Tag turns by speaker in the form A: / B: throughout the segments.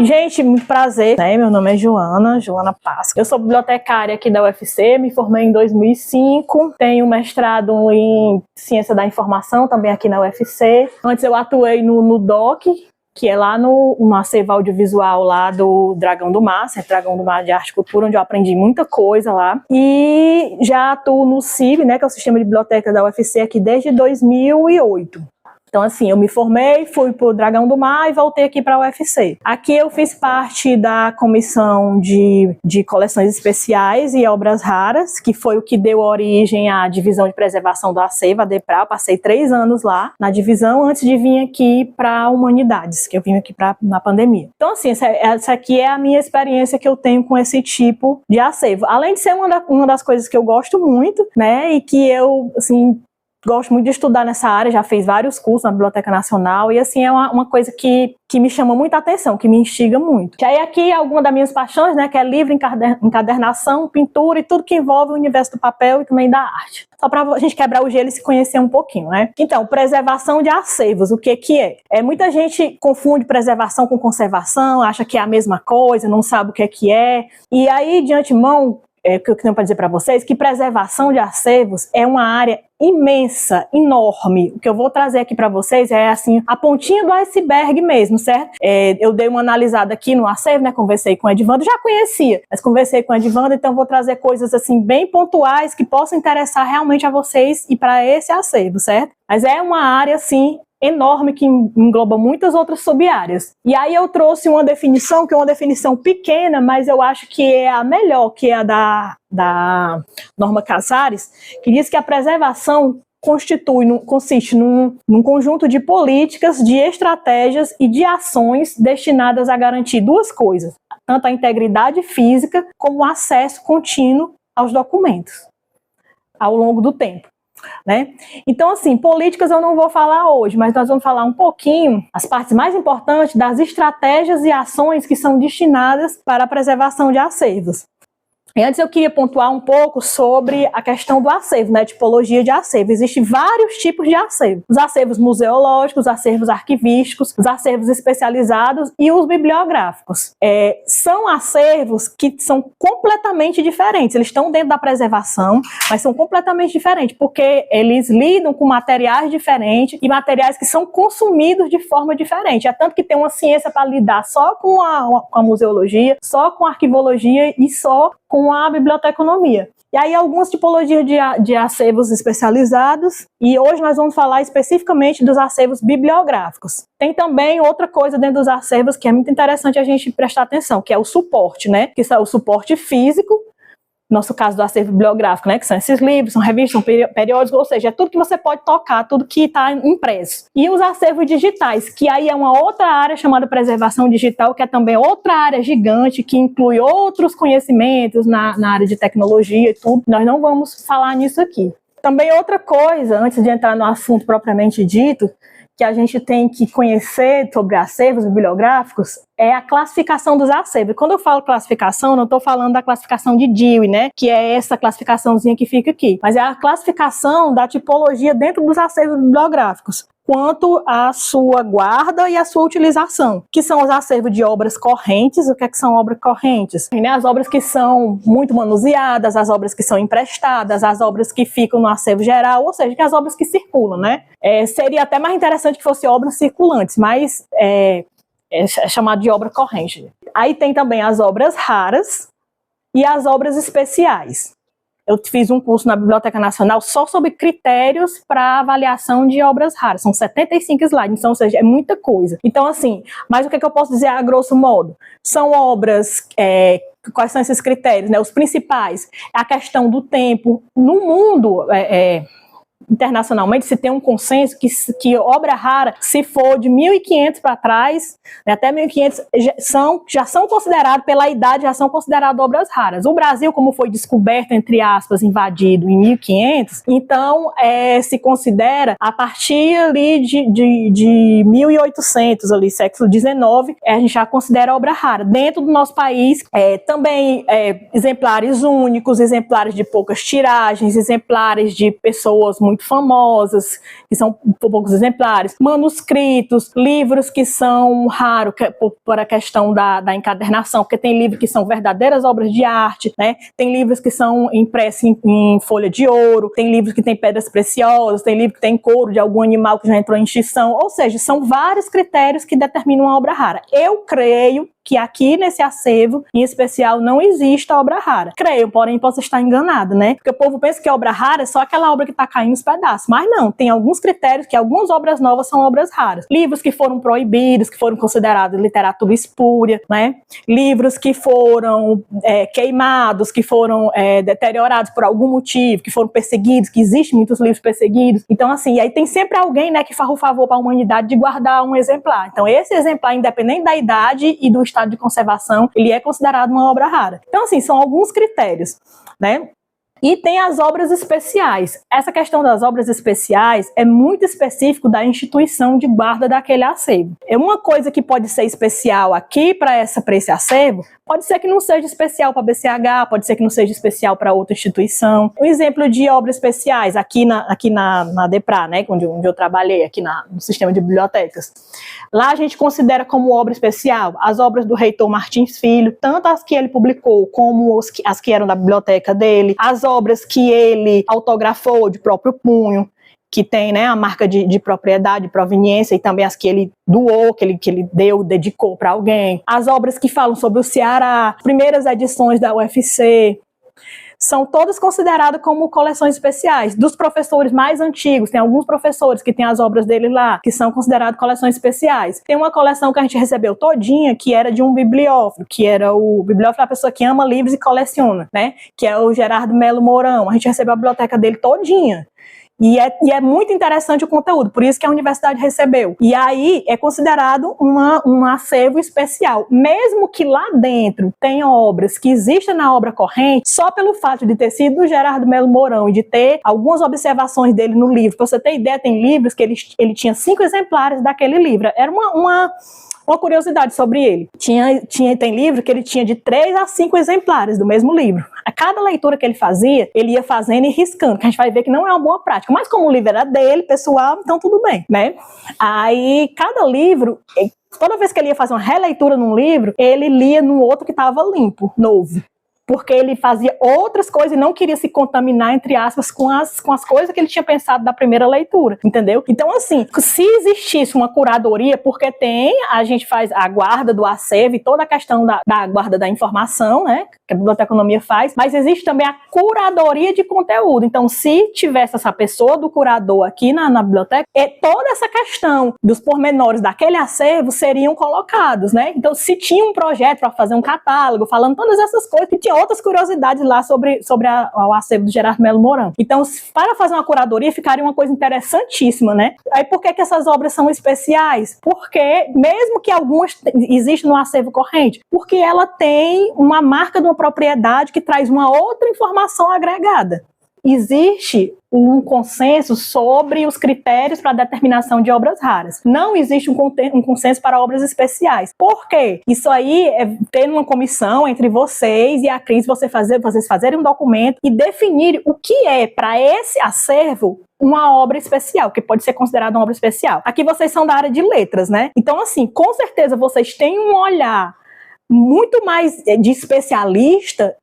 A: Gente, muito prazer, né? Meu nome é Joana Páscoa. Eu sou bibliotecária aqui da UFC, me formei em 2005, tenho mestrado em Ciência da Informação também aqui na UFC. Antes eu atuei no DOC, que é lá no acervo audiovisual lá do Dragão do Mar, Centro Dragão do Mar de Arte e Cultura, onde eu aprendi muita coisa lá. E já atuo no CIB, né, que é o Sistema de Biblioteca da UFC aqui desde 2008. Então, assim, eu me formei, fui para o Dragão do Mar e voltei aqui para a UFC. Aqui eu fiz parte da comissão de coleções especiais e obras raras, que foi o que deu origem à divisão de preservação do acervo, a DEPRA. Eu passei 3 anos lá na divisão antes de vir aqui para Humanidades, que eu vim aqui na pandemia. Então, assim, essa aqui é a minha experiência que eu tenho com esse tipo de acervo. Além de ser uma das coisas que eu gosto muito, né, e que eu, assim, gosto muito de estudar nessa área, já fiz vários cursos na Biblioteca Nacional e assim é uma coisa que me chama muita atenção, que me instiga muito. E aí aqui alguma das minhas paixões, né, que é livro, encadernação, pintura e tudo que envolve o universo do papel e também da arte. Só para a gente quebrar o gelo e se conhecer um pouquinho, né? Então, preservação de acervos, o que é? Muita gente confunde preservação com conservação, acha que é a mesma coisa, não sabe o que é. E aí, de antemão, o que eu tenho para dizer para vocês, que preservação de acervos é uma área imensa, enorme. O que eu vou trazer aqui para vocês é assim, a pontinha do iceberg mesmo, certo? Eu dei uma analisada aqui no acervo, né? Conversei com o Edvando, já conhecia, mas conversei com o Edvando, então vou trazer coisas assim bem pontuais que possam interessar realmente a vocês e para esse acervo, certo? Mas é uma área assim enorme que engloba muitas outras sub-áreas. E aí eu trouxe uma definição, que é uma definição pequena, mas eu acho que é a melhor, que é a da Norma Casares, que diz que a preservação consiste num conjunto de políticas, de estratégias e de ações destinadas a garantir 2 coisas, tanto a integridade física como o acesso contínuo aos documentos ao longo do tempo. Né? Então, assim, políticas eu não vou falar hoje, mas nós vamos falar um pouquinho, as partes mais importantes das estratégias e ações que são destinadas para a preservação de acervos. E antes eu queria pontuar um pouco sobre a questão do acervo, né, tipologia de acervo. Existem vários tipos de acervo. Os acervos museológicos, os acervos arquivísticos, os acervos especializados e os bibliográficos. São acervos que são completamente diferentes. Eles estão dentro da preservação, mas são completamente diferentes, porque eles lidam com materiais diferentes e materiais que são consumidos de forma diferente. É tanto que tem uma ciência para lidar só com a museologia, só com a arquivologia e só com a biblioteconomia. E aí algumas tipologias de acervos especializados, e hoje nós vamos falar especificamente dos acervos bibliográficos. Tem também outra coisa dentro dos acervos que é muito interessante a gente prestar atenção, que é o suporte, né? Que é o suporte físico, nosso caso do acervo bibliográfico, né, que são esses livros, são revistas, são periódicos, ou seja, é tudo que você pode tocar, tudo que está impresso. E os acervos digitais, que aí é uma outra área chamada preservação digital, que é também outra área gigante, que inclui outros conhecimentos na área de tecnologia e tudo. Nós não vamos falar nisso aqui. Também outra coisa, antes de entrar no assunto propriamente dito, que a gente tem que conhecer sobre acervos bibliográficos é a classificação dos acervos. Quando eu falo classificação, não estou falando da classificação de Dewey, né, que é essa classificaçãozinha que fica aqui, mas é a classificação da tipologia dentro dos acervos bibliográficos. quanto à sua guarda e à sua utilização, que são os acervos de obras correntes. O que é que são obras correntes? As obras que são muito manuseadas, as obras que são emprestadas, as obras que ficam no acervo geral, ou seja, que as obras que circulam, né? Seria até mais interessante que fossem obras circulantes, mas é chamado de obra corrente. Aí tem também as obras raras e as obras especiais. Eu fiz um curso na Biblioteca Nacional só sobre critérios para avaliação de obras raras. São 75 slides, então, ou seja, é muita coisa. Então, assim, mas o que eu posso dizer a grosso modo? São obras, quais são esses critérios, né? Os principais, a questão do tempo. No mundo, internacionalmente, se tem um consenso que obra rara, se for de 1500 para trás, né, até 1500, já são consideradas, pela idade, já são consideradas obras raras. O Brasil, como foi descoberto, entre aspas, invadido em 1500, então se considera a partir ali de 1800, ali, século XIX, a gente já considera obra rara. Dentro do nosso país, também exemplares únicos, exemplares de poucas tiragens, exemplares de pessoas muito famosas, que são poucos exemplares, manuscritos, livros que são raros por a questão da encadernação, porque tem livros que são verdadeiras obras de arte, né? Tem livros que são impressos em folha de ouro, tem livros que têm pedras preciosas, tem livro que tem couro de algum animal que já entrou em extinção, ou seja, são vários critérios que determinam uma obra rara. Eu creio que aqui nesse acervo, em especial, não existe a obra rara. Creio, porém posso estar enganado, né? Porque o povo pensa que a obra rara é só aquela obra que está caindo nos pedaços. Mas não, tem alguns critérios que algumas obras novas são obras raras. Livros que foram proibidos, que foram considerados literatura espúria, né? Livros que foram queimados, que foram deteriorados por algum motivo, que foram perseguidos, que existem muitos livros perseguidos. Então, assim, aí tem sempre alguém, né, que faz o favor para a humanidade de guardar um exemplar. Então, esse exemplar, independente da idade e do estado de conservação, ele é considerado uma obra rara. Então, assim, são alguns critérios, né? E tem as obras especiais. Essa questão das obras especiais é muito específico da instituição de guarda daquele acervo. É uma coisa que pode ser especial aqui para esse acervo, pode ser que não seja especial para a BCH, pode ser que não seja especial para outra instituição. Um exemplo de obras especiais aqui na DEPRA, né, onde eu trabalhei, aqui no sistema de bibliotecas. Lá a gente considera como obra especial as obras do reitor Martins Filho, tanto as que ele publicou como as que eram da biblioteca dele, as obras que ele autografou de próprio punho, que tem, né, a marca de propriedade, de proveniência, e também as que ele doou, que ele dedicou para alguém. As obras que falam sobre o Ceará, primeiras edições da UFC, são todas consideradas como coleções especiais. Dos professores mais antigos, tem alguns professores que têm as obras dele lá, que são consideradas coleções especiais. Tem uma coleção que a gente recebeu todinha, que era de um bibliófilo, que era o bibliófilo é a pessoa que ama livros e coleciona, né? Que é o Gerardo Melo Mourão. A gente recebeu a biblioteca dele todinha. E é muito interessante o conteúdo, por isso que a universidade recebeu. E aí é considerado um acervo especial. Mesmo que lá dentro tenha obras que existem na obra corrente, só pelo fato de ter sido do Gerardo Melo Mourão e de ter algumas observações dele no livro. Para você ter ideia, tem livros que ele tinha 5 exemplares daquele livro. Era uma curiosidade sobre ele. Tem livro que ele tinha de 3 a 5 exemplares do mesmo livro. A cada leitura que ele fazia, ele ia fazendo e riscando, que a gente vai ver que não é uma boa prática. Mas como o livro era dele, pessoal, então tudo bem, né? Aí, cada livro, toda vez que ele ia fazer uma releitura num livro, ele lia no outro que estava limpo, novo. Porque ele fazia outras coisas e não queria se contaminar, entre aspas, com as coisas que ele tinha pensado da primeira leitura, entendeu? Então, assim, se existisse uma curadoria, porque a gente faz a guarda do acervo e toda a questão da guarda da informação, né, que a biblioteconomia faz, mas existe também a curadoria de conteúdo. Então, se tivesse essa pessoa do curador aqui na biblioteca, toda essa questão dos pormenores daquele acervo seriam colocados, né? Então, se tinha um projeto para fazer um catálogo, falando todas essas coisas, que tinha outras curiosidades lá sobre o acervo do Gerardo Melo Mourão. Então, para fazer uma curadoria, ficaria uma coisa interessantíssima, né? Aí, por que essas obras são especiais? Porque, mesmo que algumas existam no acervo corrente, porque ela tem uma marca de uma propriedade que traz uma outra informação agregada. existe um consenso sobre os critérios para a determinação de obras raras. Não existe um consenso para obras especiais. Por quê? Isso aí é ter uma comissão entre vocês e a Cris, vocês fazerem um documento e definir o que é para esse acervo uma obra especial, que pode ser considerada uma obra especial. Aqui vocês são da área de letras, né? Então, assim, com certeza vocês têm um olhar muito mais de especialista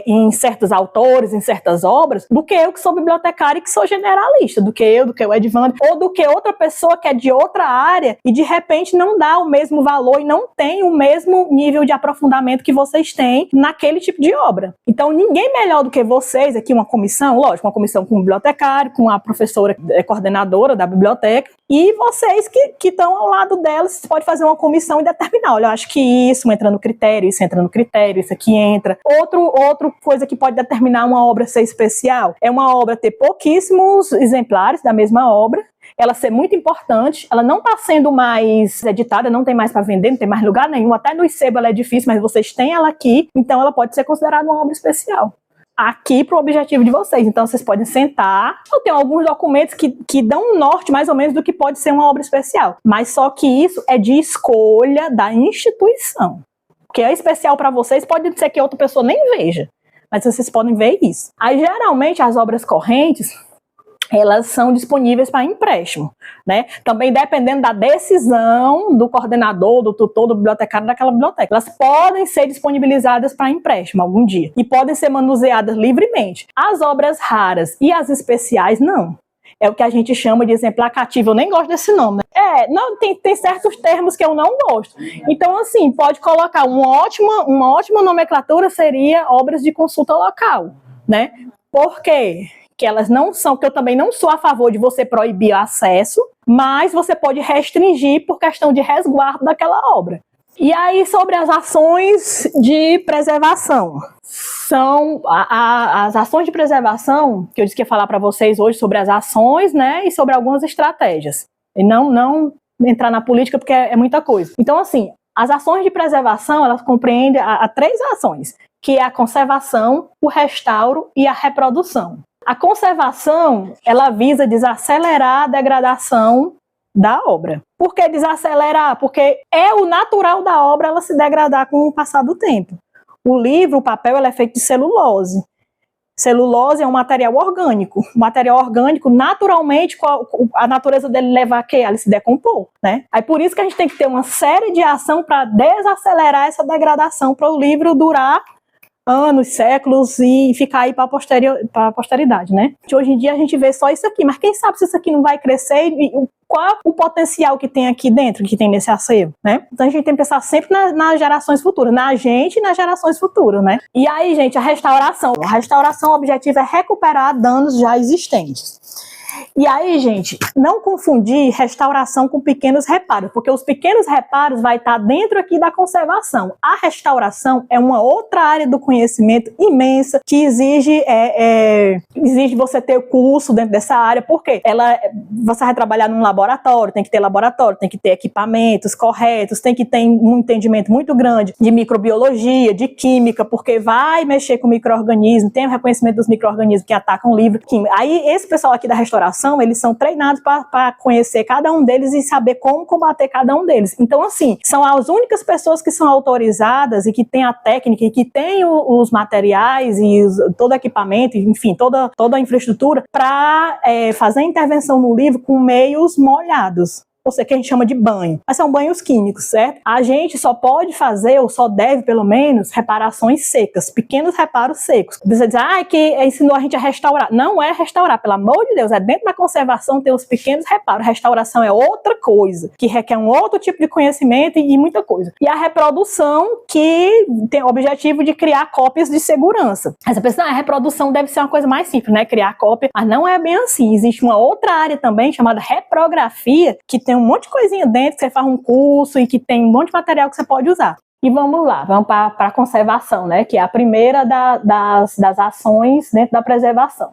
A: em certos autores, em certas obras, do que eu que sou bibliotecária e que sou generalista, do que o Edvandro, ou do que outra pessoa que é de outra área e de repente não dá o mesmo valor e não tem o mesmo nível de aprofundamento que vocês têm naquele tipo de obra. Então ninguém melhor do que vocês, aqui uma comissão, lógico, uma comissão com o bibliotecário, com a professora coordenadora da biblioteca, e vocês que estão ao lado delas, pode fazer uma comissão e determinar, olha, eu acho que isso entra no critério, isso aqui entra. Outra coisa que pode determinar uma obra ser especial é uma obra ter pouquíssimos exemplares da mesma obra, ela ser muito importante, ela não está sendo mais editada, não tem mais para vender, não tem mais lugar nenhum, até no ICEBA ela é difícil, mas vocês têm ela aqui, então ela pode ser considerada uma obra especial. Aqui para o objetivo de vocês. Então vocês podem sentar. Eu tenho alguns documentos que dão um norte mais ou menos do que pode ser uma obra especial. Mas só que isso é de escolha da instituição. Porque é especial para vocês, pode ser que outra pessoa nem veja. Mas vocês podem ver isso. Aí geralmente as obras correntes, elas são disponíveis para empréstimo, né? Também dependendo da decisão do coordenador, do tutor, do bibliotecário daquela biblioteca. Elas podem ser disponibilizadas para empréstimo algum dia e podem ser manuseadas livremente. As obras raras e as especiais, não. É o que a gente chama de exemplar cativo. Eu nem gosto desse nome, né? Não, tem certos termos que eu não gosto. Então, assim, pode colocar uma ótima nomenclatura seria obras de consulta local, né? Por quê? Que elas não são, que eu também não sou a favor de você proibir o acesso, mas você pode restringir por questão de resguardo daquela obra. E aí, sobre as ações de preservação. São as ações de preservação, que eu disse que ia falar para vocês hoje sobre as ações, né, e sobre algumas estratégias. E não entrar na política, porque é muita coisa. Então, assim, as ações de preservação, elas compreendem a 3 ações, que é a conservação, o restauro e a reprodução. A conservação, ela visa desacelerar a degradação da obra. Por que desacelerar? Porque é o natural da obra ela se degradar com o passar do tempo. O livro, o papel, ele é feito de celulose. Celulose é um material orgânico. O material orgânico, naturalmente, a natureza dele leva a quê? Ele se decompor, né? Aí por isso que a gente tem que ter uma série de ação para desacelerar essa degradação, para o livro durar anos, séculos e ficar aí para a posteridade, né? Hoje em dia a gente vê só isso aqui, mas quem sabe se isso aqui não vai crescer e qual o potencial que tem aqui dentro, que tem nesse acervo, né? Então a gente tem que pensar sempre nas gerações futuras, na gente e nas gerações futuras, né? E aí, gente, a restauração. A restauração, o objetivo é recuperar danos já existentes. E aí, gente, não confundir restauração com pequenos reparos, porque os pequenos reparos vai estar dentro aqui da conservação. A restauração é uma outra área do conhecimento imensa que exige você ter curso dentro dessa área, porque você vai trabalhar num laboratório, tem que ter equipamentos corretos, tem que ter um entendimento muito grande de microbiologia, de química, porque vai mexer com micro-organismos, tem o reconhecimento dos micro-organismos que atacam o livro. Aí esse pessoal aqui da restauração, eles são treinados para conhecer cada um deles e saber como combater cada um deles. Então, assim, são as únicas pessoas que são autorizadas e que têm a técnica e que têm os materiais e todo o equipamento, enfim, toda a infraestrutura para fazer a intervenção no livro com meios molhados. Ou seja, que a gente chama de banho. Mas são banhos químicos, certo? A gente só pode fazer, ou só deve, pelo menos, reparações secas, pequenos reparos secos. Você diz, que ensinou a gente a restaurar. Não é restaurar, pelo amor de Deus, é dentro da conservação ter os pequenos reparos. Restauração é outra coisa, que requer um outro tipo de conhecimento e muita coisa. E a reprodução, que tem o objetivo de criar cópias de segurança. Essa pessoa, a reprodução deve ser uma coisa mais simples, né? Criar cópia, mas não é bem assim. Existe uma outra área também, chamada reprografia, que tem um monte de coisinha dentro, que você faz um curso e que tem um monte de material que você pode usar. E vamos lá, vamos para a conservação, né? Que é a primeira das ações dentro da preservação.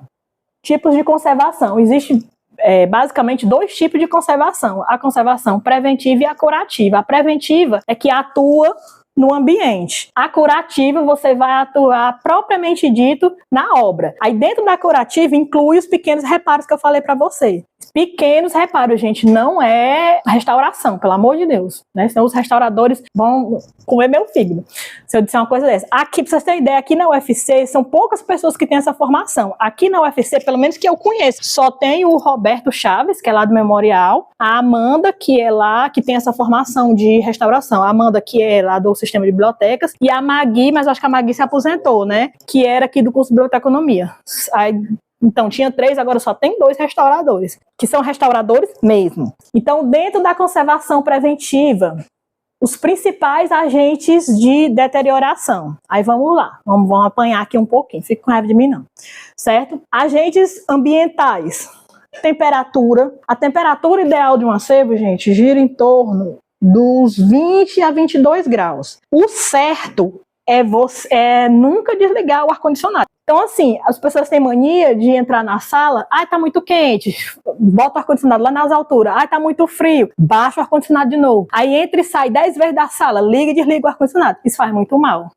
A: Tipos de conservação. Existem basicamente 2 tipos de conservação. A conservação preventiva e a curativa. A preventiva é que atua no ambiente. A curativa, você vai atuar propriamente dito na obra. Aí dentro da curativa inclui os pequenos reparos que eu falei para você. Pequenos reparos, gente, não é restauração, pelo amor de Deus, né? Senão os restauradores vão comer meu fígado, se eu disser uma coisa dessa. Aqui, pra vocês terem ideia, aqui na UFC, são poucas pessoas que têm essa formação. Aqui na UFC, pelo menos que eu conheço, só tem o Roberto Chaves, que é lá do Memorial, a Amanda, que é lá, que tem essa formação de restauração, a Amanda, que é lá do sistema de bibliotecas, e a Magui, mas acho que a Magui se aposentou, né? Que era aqui do curso de biblioteconomia. Aí, então, tinha 3, agora só tem 2 restauradores, que são restauradores mesmo. Então, dentro da conservação preventiva, os principais agentes de deterioração. Aí vamos lá, vamos apanhar aqui um pouquinho, fica com raiva de mim não, certo? Agentes ambientais, temperatura. A temperatura ideal de um acervo, gente, gira em torno dos 20 a 22 graus. O certo é nunca desligar o ar-condicionado. Então, assim, as pessoas têm mania de entrar na sala, tá muito quente, bota o ar-condicionado lá nas alturas, tá muito frio, baixa o ar-condicionado de novo. Aí entra e sai 10 vezes da sala, liga e desliga o ar-condicionado. Isso faz muito mal,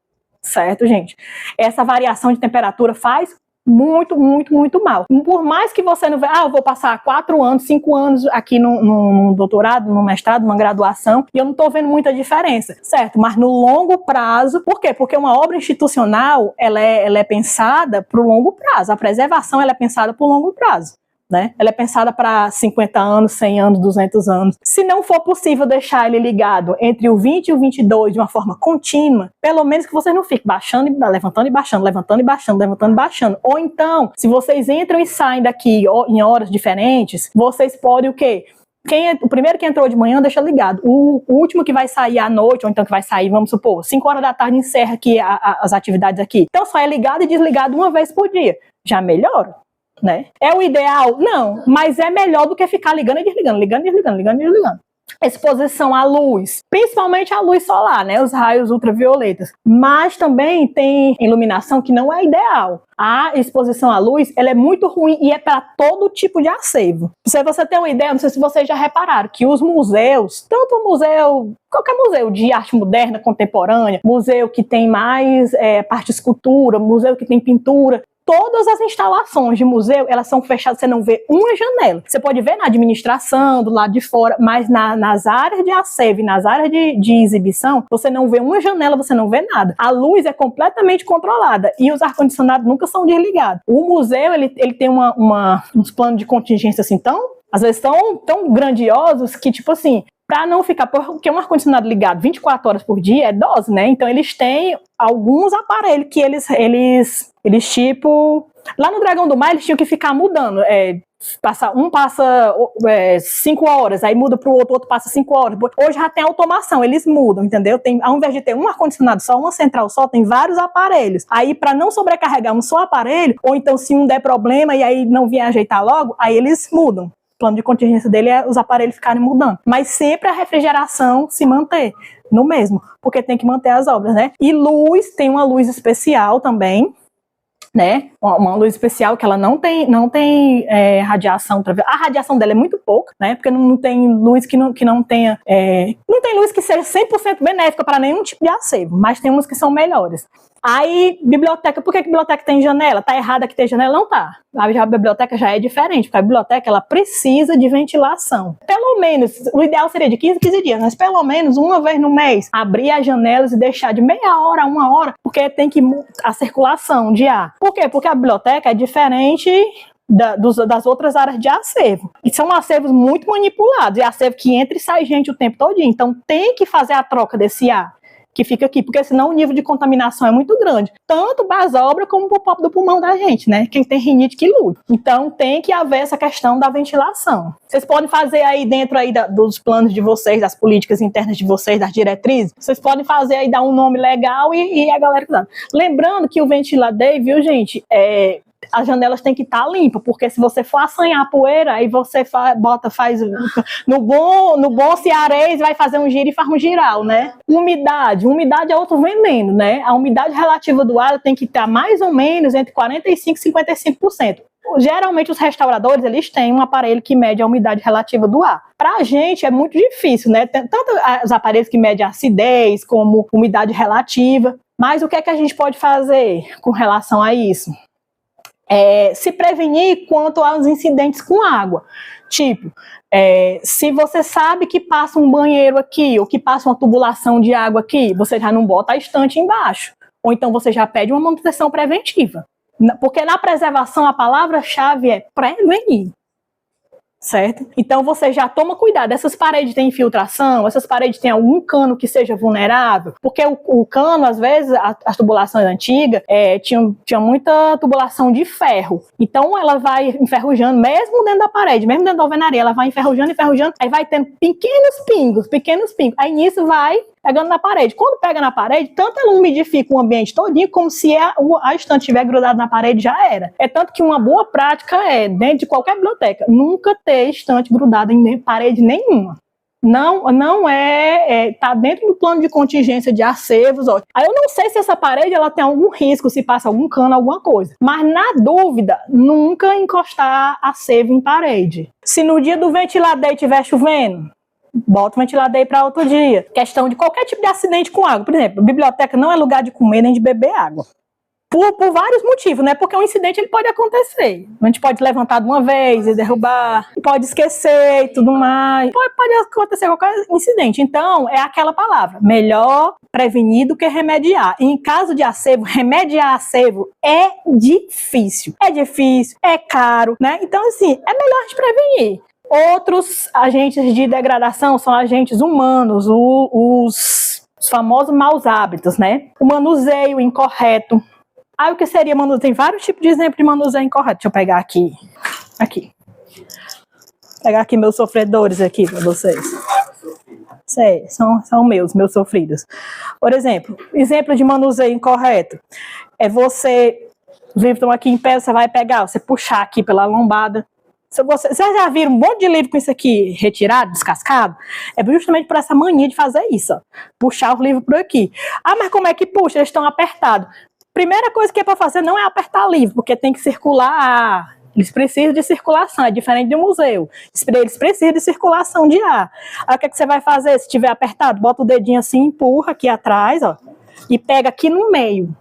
A: certo, gente? Essa variação de temperatura faz muito, muito, muito mal. Por mais que você não veja, eu vou passar 4 anos, 5 anos aqui no doutorado, no mestrado, numa graduação, e eu não estou vendo muita diferença, certo? Mas no longo prazo, por quê? Porque uma obra institucional, ela é pensada para o longo prazo, a preservação ela é pensada para o longo prazo. Né? Ela é pensada para 50 anos, 100 anos, 200 anos. Se não for possível deixar ele ligado entre o 20 e o 22 de uma forma contínua, pelo menos que vocês não fiquem baixando e levantando e baixando, levantando e baixando, levantando e baixando. Ou então, se vocês entram e saem daqui em horas diferentes, vocês podem o quê? O primeiro que entrou de manhã deixa ligado. O último que vai sair à noite, ou então que vai sair, vamos supor, 5 horas da tarde encerra aqui as atividades aqui. Então só é ligado e desligado uma vez por dia. Já melhora. Né? É o ideal? Não, mas é melhor do que ficar ligando e desligando, ligando e desligando, ligando e desligando. Exposição à luz, principalmente à luz solar, né? Os raios ultravioletas. Mas também tem iluminação que não é ideal. A exposição à luz, ela é muito ruim e é para todo tipo de acervo. Se você tem uma ideia, não sei se vocês já repararam, que os museus, tanto o museu, qualquer museu de arte moderna, contemporânea, museu que tem mais parte de escultura, museu que tem pintura, todas as instalações de museu, elas são fechadas, você não vê uma janela. Você pode ver na administração, do lado de fora, mas nas áreas de acervo e nas áreas de exibição, você não vê uma janela, você não vê nada. A luz é completamente controlada e os ar-condicionados nunca são desligados. O museu, ele tem uns planos de contingência assim às vezes tão grandiosos que, tipo assim, para não ficar, porque um ar-condicionado ligado 24 horas por dia é dose, né? Então eles têm alguns aparelhos que eles tipo, lá no Dragão do Mar eles tinham que ficar mudando, passa 5 horas, aí muda pro outro passa 5 horas. Hoje já tem automação, eles mudam, entendeu? Ao invés de ter um ar-condicionado só, uma central só, tem vários aparelhos. Aí para não sobrecarregar um só aparelho, ou então se um der problema e aí não vier ajeitar logo, aí eles mudam. O plano de contingência dele é os aparelhos ficarem mudando. Mas sempre a refrigeração se manter no mesmo, porque tem que manter as obras, né? E luz, tem uma luz especial também, né? Uma luz especial que ela não tem radiação. A radiação dela é muito pouca, né? Porque não tem luz que não tenha... não tem luz que seja 100% benéfica para nenhum tipo de acervo, mas tem umas que são melhores. Aí, biblioteca, por que a biblioteca tem janela? Tá errada que tem janela? Não tá. A biblioteca já é diferente, porque a biblioteca ela precisa de ventilação. Pelo menos, o ideal seria de 15 dias, mas pelo menos uma vez no mês, abrir as janelas e deixar de meia hora a 1 hora, porque tem que a circulação de ar. Por quê? Porque a biblioteca é diferente das outras áreas de acervo. E são acervos muito manipulados, é acervo que entra e sai gente o tempo todo. Então tem que fazer a troca desse ar que fica aqui, porque senão o nível de contaminação é muito grande, tanto para as obras como para o próprio do pulmão da gente, né? Quem tem rinite que lute. Então tem que haver essa questão da ventilação. Vocês podem fazer aí dentro aí dos planos de vocês, das políticas internas de vocês, das diretrizes, vocês podem fazer aí, dar um nome legal e a galera... Lembrando que o ventilador, viu, gente, as janelas têm que estar limpas, porque se você for assanhar poeira, aí você faz no bom cearês, vai fazer um giro e faz um giral, né? Umidade é outro veneno, né? A umidade relativa do ar tem que estar mais ou menos entre 45% e 55%. Geralmente os restauradores, eles têm um aparelho que mede a umidade relativa do ar. Pra gente é muito difícil, né? Tanto os aparelhos que medem a acidez, como umidade relativa. Mas o que é que a gente pode fazer com relação a isso? Se prevenir quanto aos incidentes com água. Tipo, se você sabe que passa um banheiro aqui, ou que passa uma tubulação de água aqui, você já não bota a estante embaixo. Ou então você já pede uma manutenção preventiva. Porque na preservação a palavra-chave é prevenir, certo? Então você já toma cuidado. Essas paredes têm infiltração, essas paredes têm algum cano que seja vulnerável, porque o cano, às vezes, as tubulações antigas tinha muita tubulação de ferro. Então ela vai enferrujando, mesmo dentro da parede, mesmo dentro da alvenaria, ela vai enferrujando, aí vai tendo pequenos pingos. Aí nisso vai pegando na parede. Quando pega na parede, tanto ela umidifica o ambiente todinho, como se a estante estiver grudada na parede, já era. É tanto que uma boa prática dentro de qualquer biblioteca, nunca ter estante grudada em parede nenhuma. Não tá dentro do plano de contingência de acervos. Ó. Aí eu não sei se essa parede ela tem algum risco, se passa algum cano, alguma coisa. Mas na dúvida, nunca encostar acervo em parede. Se no dia do ventilador estiver chovendo, bota o ventilador aí para outro dia. Questão de qualquer tipo de acidente com água. Por exemplo, a biblioteca não é lugar de comer nem de beber água. Por vários motivos, né? Porque um incidente ele pode acontecer. A gente pode levantar de uma vez e derrubar, pode esquecer e tudo mais. Pode acontecer qualquer incidente. Então, é aquela palavra. Melhor prevenir do que remediar. E em caso de acervo, remediar acervo é difícil. É caro, né? Então, assim, é melhor a gente prevenir. Outros agentes de degradação são agentes humanos, os famosos maus hábitos, né? O manuseio incorreto. O que seria manuseio? Tem vários tipos de exemplo de manuseio incorreto. Deixa eu pegar aqui. Pegar aqui meus sofredores aqui para vocês. São meus sofridos. Por exemplo de manuseio incorreto. Os livros estão aqui em pé, você vai pegar, você puxar aqui pela lombada. Vocês já viram um monte de livro com isso aqui retirado, descascado? É justamente por essa mania de fazer isso, ó. Puxar os livros por aqui. Mas como é que puxa? Eles estão apertados. Primeira coisa que é para fazer não é apertar livro, porque tem que circular ar. Eles precisam de circulação, é diferente de um museu. Eles precisam de circulação de ar. Aí o que você vai fazer? Se tiver apertado, bota o dedinho assim, empurra aqui atrás, ó, e pega aqui no meio.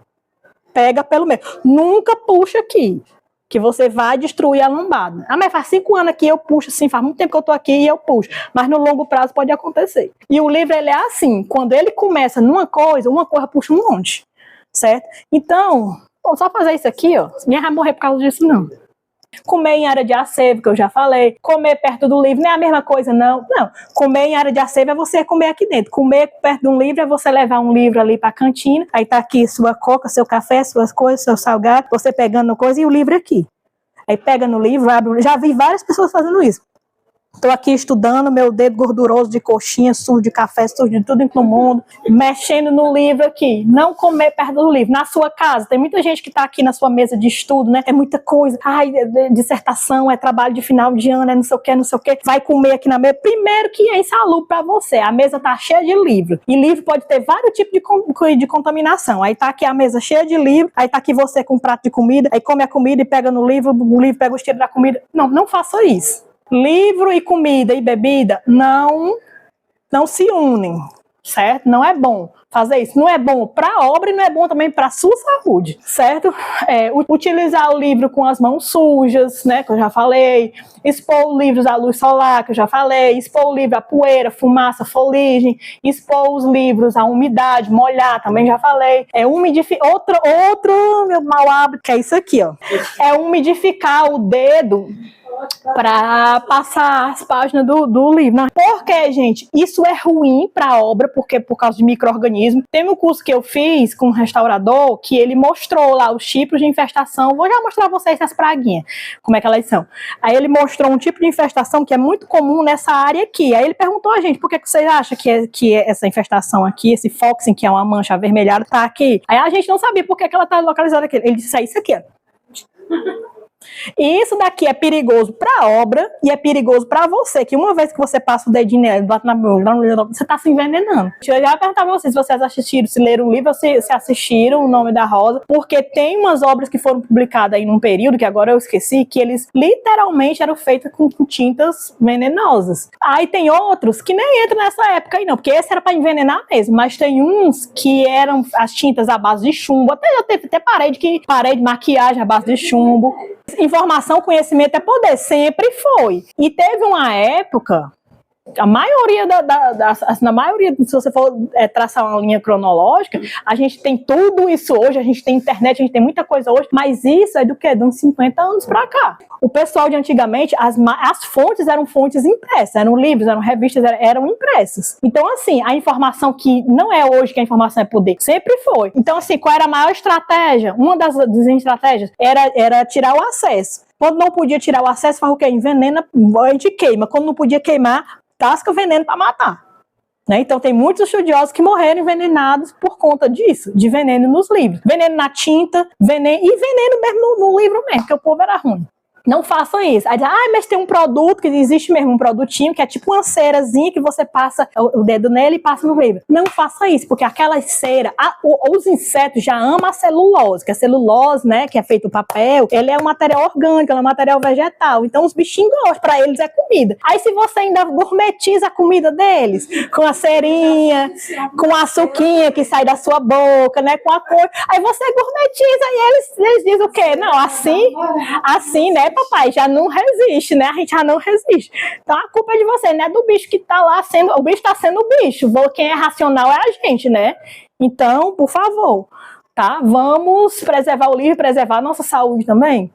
A: Pega pelo meio. Nunca puxa aqui, que você vai destruir a lombada. Mas faz 5 anos que eu puxo assim, faz muito tempo que eu tô aqui e eu puxo. Mas no longo prazo pode acontecer. E o livro, ele é assim, quando ele começa numa coisa, uma coisa puxa um monte, certo? Então, só fazer isso aqui, ó, ninguém vai morrer por causa disso, não. Comer em área de acervo, que eu já falei. Comer perto do livro não é a mesma coisa, não. Não, comer em área de acervo é você comer aqui dentro. Comer perto de um livro é você levar um livro ali para a cantina. Aí tá aqui sua coca, seu café, suas coisas, seu salgado. Você pegando coisa e o livro aqui. Aí pega no livro, abre. Já vi várias pessoas fazendo isso. Estou aqui estudando, meu dedo gorduroso de coxinha, sujo de café, sujo de tudo no mundo, mexendo no livro aqui. Não comer perto do livro. Na sua casa, tem muita gente que está aqui na sua mesa de estudo, né? É muita coisa. Dissertação, é trabalho de final de ano, é não sei o quê. Vai comer aqui na mesa. Primeiro que é insalubre para você. A mesa tá cheia de livro. E livro pode ter vários tipos de contaminação. Aí tá aqui a mesa cheia de livro, aí tá aqui você com um prato de comida, aí come a comida e pega no livro, o livro pega o cheiro da comida. Não faça isso. Livro e comida e bebida não se unem, certo? Não é bom fazer isso. Não é bom para a obra e não é bom também para a sua saúde, certo? Utilizar o livro com as mãos sujas, né, que eu já falei. Expor livros à luz solar, que eu já falei. Expor o livro à poeira, fumaça, foligem. Expor os livros à umidade, molhar, também já falei. Outro meu mau hábito, que é isso aqui, ó. É umidificar o dedo para passar as páginas do livro. Porque, gente, isso é ruim para a obra, porque por causa de micro-organismos. Tem um curso que eu fiz com um restaurador que ele mostrou lá os tipos de infestação. Vou já mostrar pra vocês essas praguinhas, como é que elas são. Aí ele mostrou um tipo de infestação que é muito comum nessa área aqui. Aí ele perguntou a gente, por que vocês acham que essa infestação aqui, esse foxing, que é uma mancha avermelhada, tá aqui? Aí a gente não sabia por que ela tá localizada aqui. Ele disse, é isso aqui, ó. E isso daqui é perigoso para a obra e é perigoso para você, que uma vez que você passa o dedinho nela, você está se envenenando. Eu já perguntava a vocês se vocês assistiram, se leram o livro, se assistiram O Nome da Rosa, porque tem umas obras que foram publicadas aí num período, que agora eu esqueci, que eles literalmente eram feitos com tintas venenosas. Aí tem outros que nem entram nessa época aí não, porque esse era para envenenar mesmo, mas tem uns que eram as tintas à base de chumbo, até parede de maquiagem à base de chumbo. Informação, conhecimento é poder, sempre foi. E teve uma época, a maioria na maioria, se você for traçar uma linha cronológica, a gente tem tudo isso hoje, a gente tem internet, a gente tem muita coisa hoje, mas isso é do quê? De uns 50 anos pra cá. O pessoal de antigamente, as fontes eram fontes impressas, eram livros, eram revistas, eram impressas. Então, assim, a informação que não é hoje que a informação é poder, sempre foi. Então, assim, qual era a maior estratégia? Uma das estratégias era tirar o acesso. Quando não podia tirar o acesso, faz o quê? Envenena, a gente queima. Quando não podia queimar, tasca veneno para matar. Né? Então tem muitos estudiosos que morreram envenenados por conta disso, de veneno nos livros. Veneno na tinta, veneno mesmo no livro mesmo, porque o povo era ruim. Não façam isso. Aí diz, mas tem um produto, que existe mesmo um produtinho, que é tipo uma cerazinha que você passa o dedo nele e passa no livro. Não faça isso, porque aquela cera, os insetos já amam a celulose, que a celulose, né, que é feito o papel, ele é um material orgânico, ele é um material vegetal. Então os bichinhos gostam, pra eles é comida. Aí se você ainda gourmetiza a comida deles, com a cerinha, com a açuquinha que sai da sua boca, né, com a cor, aí você gourmetiza e eles dizem o quê? Não, assim, né, papai, já não resiste, né? A gente já não resiste. Então a culpa é de você, não é do bicho que tá lá sendo, o bicho tá sendo o bicho. Quem é racional é a gente, né? Então, por favor, tá? Vamos preservar o livro, preservar a nossa saúde também.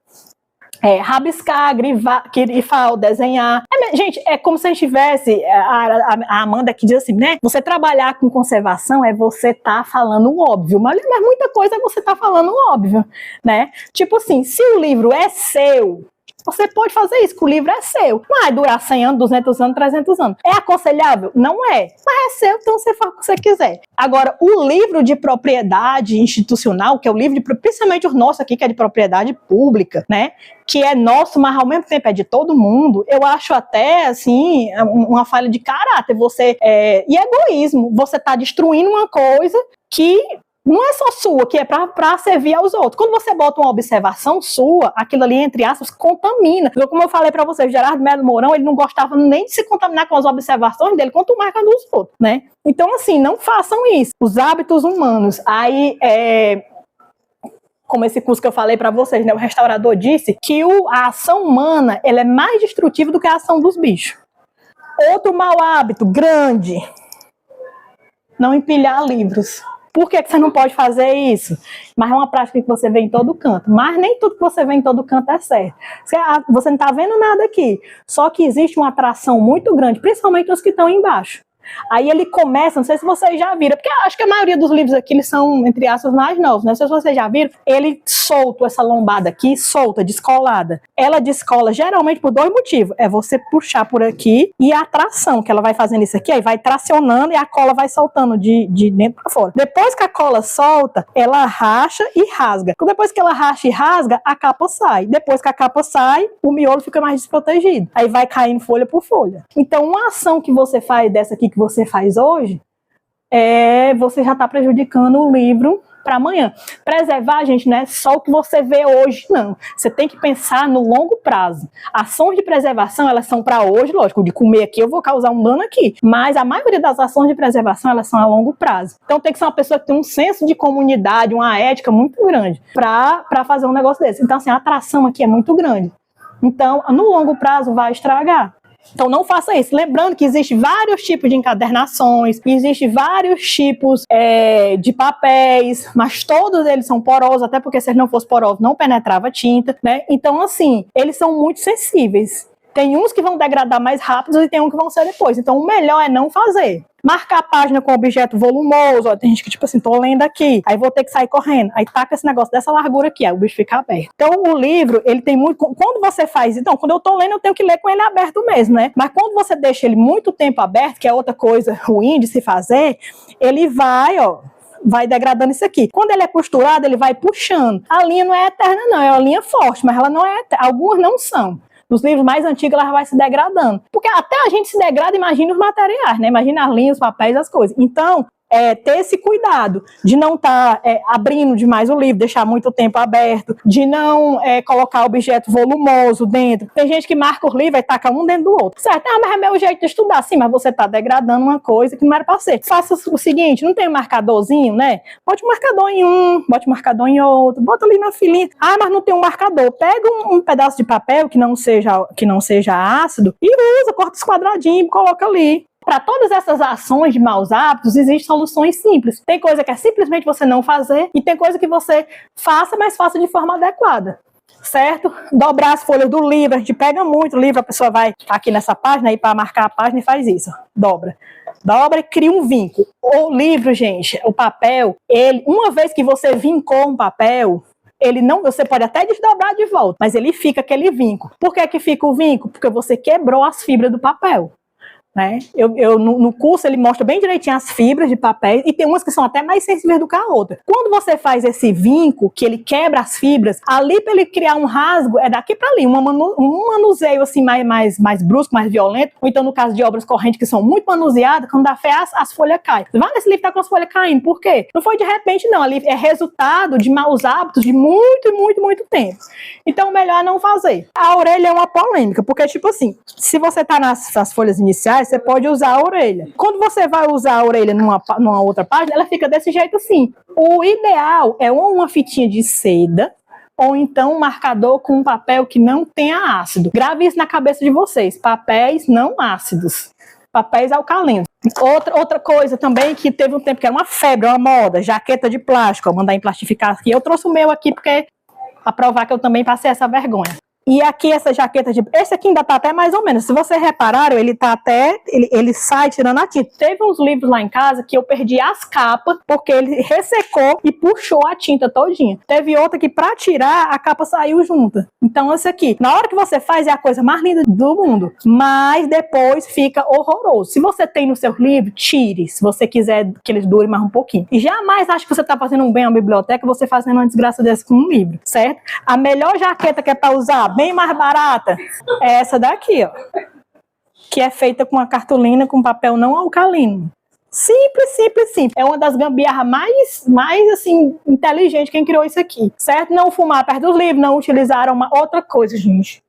A: Rabiscar, grifar, desenhar. Gente, é como se a gente tivesse, a Amanda que diz assim, né? Você trabalhar com conservação é você tá falando o óbvio, mas muita coisa é você tá falando o óbvio, né? Tipo assim, se o livro é seu, você pode fazer isso, que o livro é seu. Não vai durar 100 anos, 200 anos, 300 anos. É aconselhável? Não é. Mas é seu, então você faz o que você quiser. Agora, o livro de propriedade institucional, que é o livro, principalmente o nosso aqui, que é de propriedade pública, né? Que é nosso, mas ao mesmo tempo é de todo mundo, eu acho até, assim, uma falha de caráter. E egoísmo. Você está destruindo uma coisa que não é só sua, que é para servir aos outros. Quando você bota uma observação sua, aquilo ali, entre aspas, contamina. Como eu falei para vocês, Gerardo Melo Mourão, ele não gostava nem de se contaminar com as observações dele, quanto mais com as dos outros, né? Então, assim, não façam isso. Os hábitos humanos. Aí, como esse curso que eu falei para vocês, né? O restaurador disse que a ação humana, ela é mais destrutiva do que a ação dos bichos. Outro mau hábito, grande. Não empilhar livros. Por que você não pode fazer isso? Mas é uma prática que você vê em todo canto. Mas nem tudo que você vê em todo canto é certo. Você não está vendo nada aqui. Só que existe uma atração muito grande, principalmente os que estão embaixo. Aí ele começa, não sei se vocês já viram, porque acho que a maioria dos livros aqui, eles são, entre aspas, mais novos, né? Não sei se vocês já viram, ele solta essa lombada aqui, solta, descolada. Ela descola geralmente por 2 motivos. É você puxar por aqui e a tração, que ela vai fazendo isso aqui, aí vai tracionando e a cola vai soltando de dentro para fora. Depois que a cola solta, ela racha e rasga. Depois que ela racha e rasga, a capa sai. Depois que a capa sai, o miolo fica mais desprotegido. Aí vai caindo folha por folha. Então, uma ação que você faz dessa aqui, que você faz hoje, você já está prejudicando o livro para amanhã. Preservar, gente, não é só o que você vê hoje, não. Você tem que pensar no longo prazo. Ações de preservação, elas são para hoje, lógico, de comer aqui eu vou causar um dano aqui, mas a maioria das ações de preservação, elas são a longo prazo. Então tem que ser uma pessoa que tem um senso de comunidade, uma ética muito grande para fazer um negócio desse. Então, assim, a atração aqui é muito grande. Então, no longo prazo vai estragar. Então não faça isso. Lembrando que existem vários tipos de encadernações, existem vários tipos de papéis, mas todos eles são porosos, até porque se eles não fossem porosos não penetrava tinta, né? Então assim, eles são muito sensíveis. Tem uns que vão degradar mais rápido e tem uns que vão ser depois. Então o melhor é não fazer. Marcar a página com objeto volumoso. Ó, tem gente que, tipo assim, tô lendo aqui, aí vou ter que sair correndo. Aí taca esse negócio dessa largura aqui, aí o bicho fica aberto. Então, o livro, ele tem muito... Quando você faz... Então, quando eu tô lendo, eu tenho que ler com ele aberto mesmo, né? Mas quando você deixa ele muito tempo aberto, que é outra coisa ruim de se fazer, ele vai, ó... vai degradando isso aqui. Quando ele é costurado, ele vai puxando. A linha não é eterna, não, é uma linha forte, mas ela não é eterna. Algumas não são. Nos livros mais antigos, ela vai se degradando. Porque até a gente se degrada, imagina os materiais, né? Imagina as linhas, os papéis, as coisas. Então, ter esse cuidado de não estar abrindo demais o livro, deixar muito tempo aberto, de não colocar objeto volumoso dentro. Tem gente que marca os livros e taca um dentro do outro. Certo? Mas é meu jeito de estudar. Sim, mas você está degradando uma coisa que não era para ser. Faça o seguinte, não tem um marcadorzinho, né? Bote um marcador em um, bote um marcador em outro, bota ali na filinha. Ah, mas não tem um marcador. Pega um pedaço de papel que não seja ácido e usa, corta os quadradinhos e coloca ali. Para todas essas ações de maus hábitos, existem soluções simples. Tem coisa que é simplesmente você não fazer e tem coisa que você faça, mas faça de forma adequada. Certo? Dobrar as folhas do livro, a gente pega muito o livro, a pessoa vai aqui nessa página, aí para marcar a página e faz isso. Dobra e cria um vinco. O livro, gente, o papel, uma vez que você vincou um papel, você pode até desdobrar de volta, mas ele fica aquele vinco. Por que fica o vinco? Porque você quebrou as fibras do papel. Né? No curso ele mostra bem direitinho as fibras de papel e tem umas que são até mais sensíveis do que a outra. Quando você faz esse vinco, que ele quebra as fibras, ali para ele criar um rasgo, é daqui para ali, um manuseio assim mais brusco, mais violento, ou então no caso de obras correntes que são muito manuseadas, quando dá fé as folhas caem. Vai nesse livro tá com as folhas caindo, por quê? Não foi de repente não, ali é resultado de maus hábitos de muito tempo. Então melhor não fazer. A orelha é uma polêmica, porque tipo assim, se você tá nas folhas iniciais, você pode usar a orelha. Quando você vai usar a orelha numa outra página, ela fica desse jeito assim. O ideal é ou uma fitinha de seda, ou então um marcador com um papel que não tenha ácido. Grave isso na cabeça de vocês. Papéis não ácidos. Papéis alcalinos. Outra coisa também que teve um tempo que era uma febre, uma moda, jaqueta de plástico. Vou mandar emplastificar aqui. Eu trouxe o meu aqui porque para provar que eu também passei essa vergonha. E aqui essa jaqueta esse aqui ainda tá até mais ou menos. Se vocês repararam, ele tá até, ele sai tirando a tinta. Teve uns livros lá em casa que eu perdi as capas, porque ele ressecou e puxou a tinta todinha. Teve outra que pra tirar, a capa saiu junta. Então esse aqui, na hora que você faz, é a coisa mais linda do mundo. Mas depois fica horroroso. Se você tem no seu livro, tire. Se você quiser que eles durem mais um pouquinho. E jamais acho que você tá fazendo um bem à biblioteca, você fazendo uma desgraça dessa com um livro, certo? A melhor jaqueta que é pra usar, bem mais barata, é essa daqui, ó, que é feita com a cartolina com papel não alcalino. Simples. É uma das gambiarras mais assim, inteligentes quem criou isso aqui, certo? Não fumar perto dos livros, não utilizar outra coisa, gente.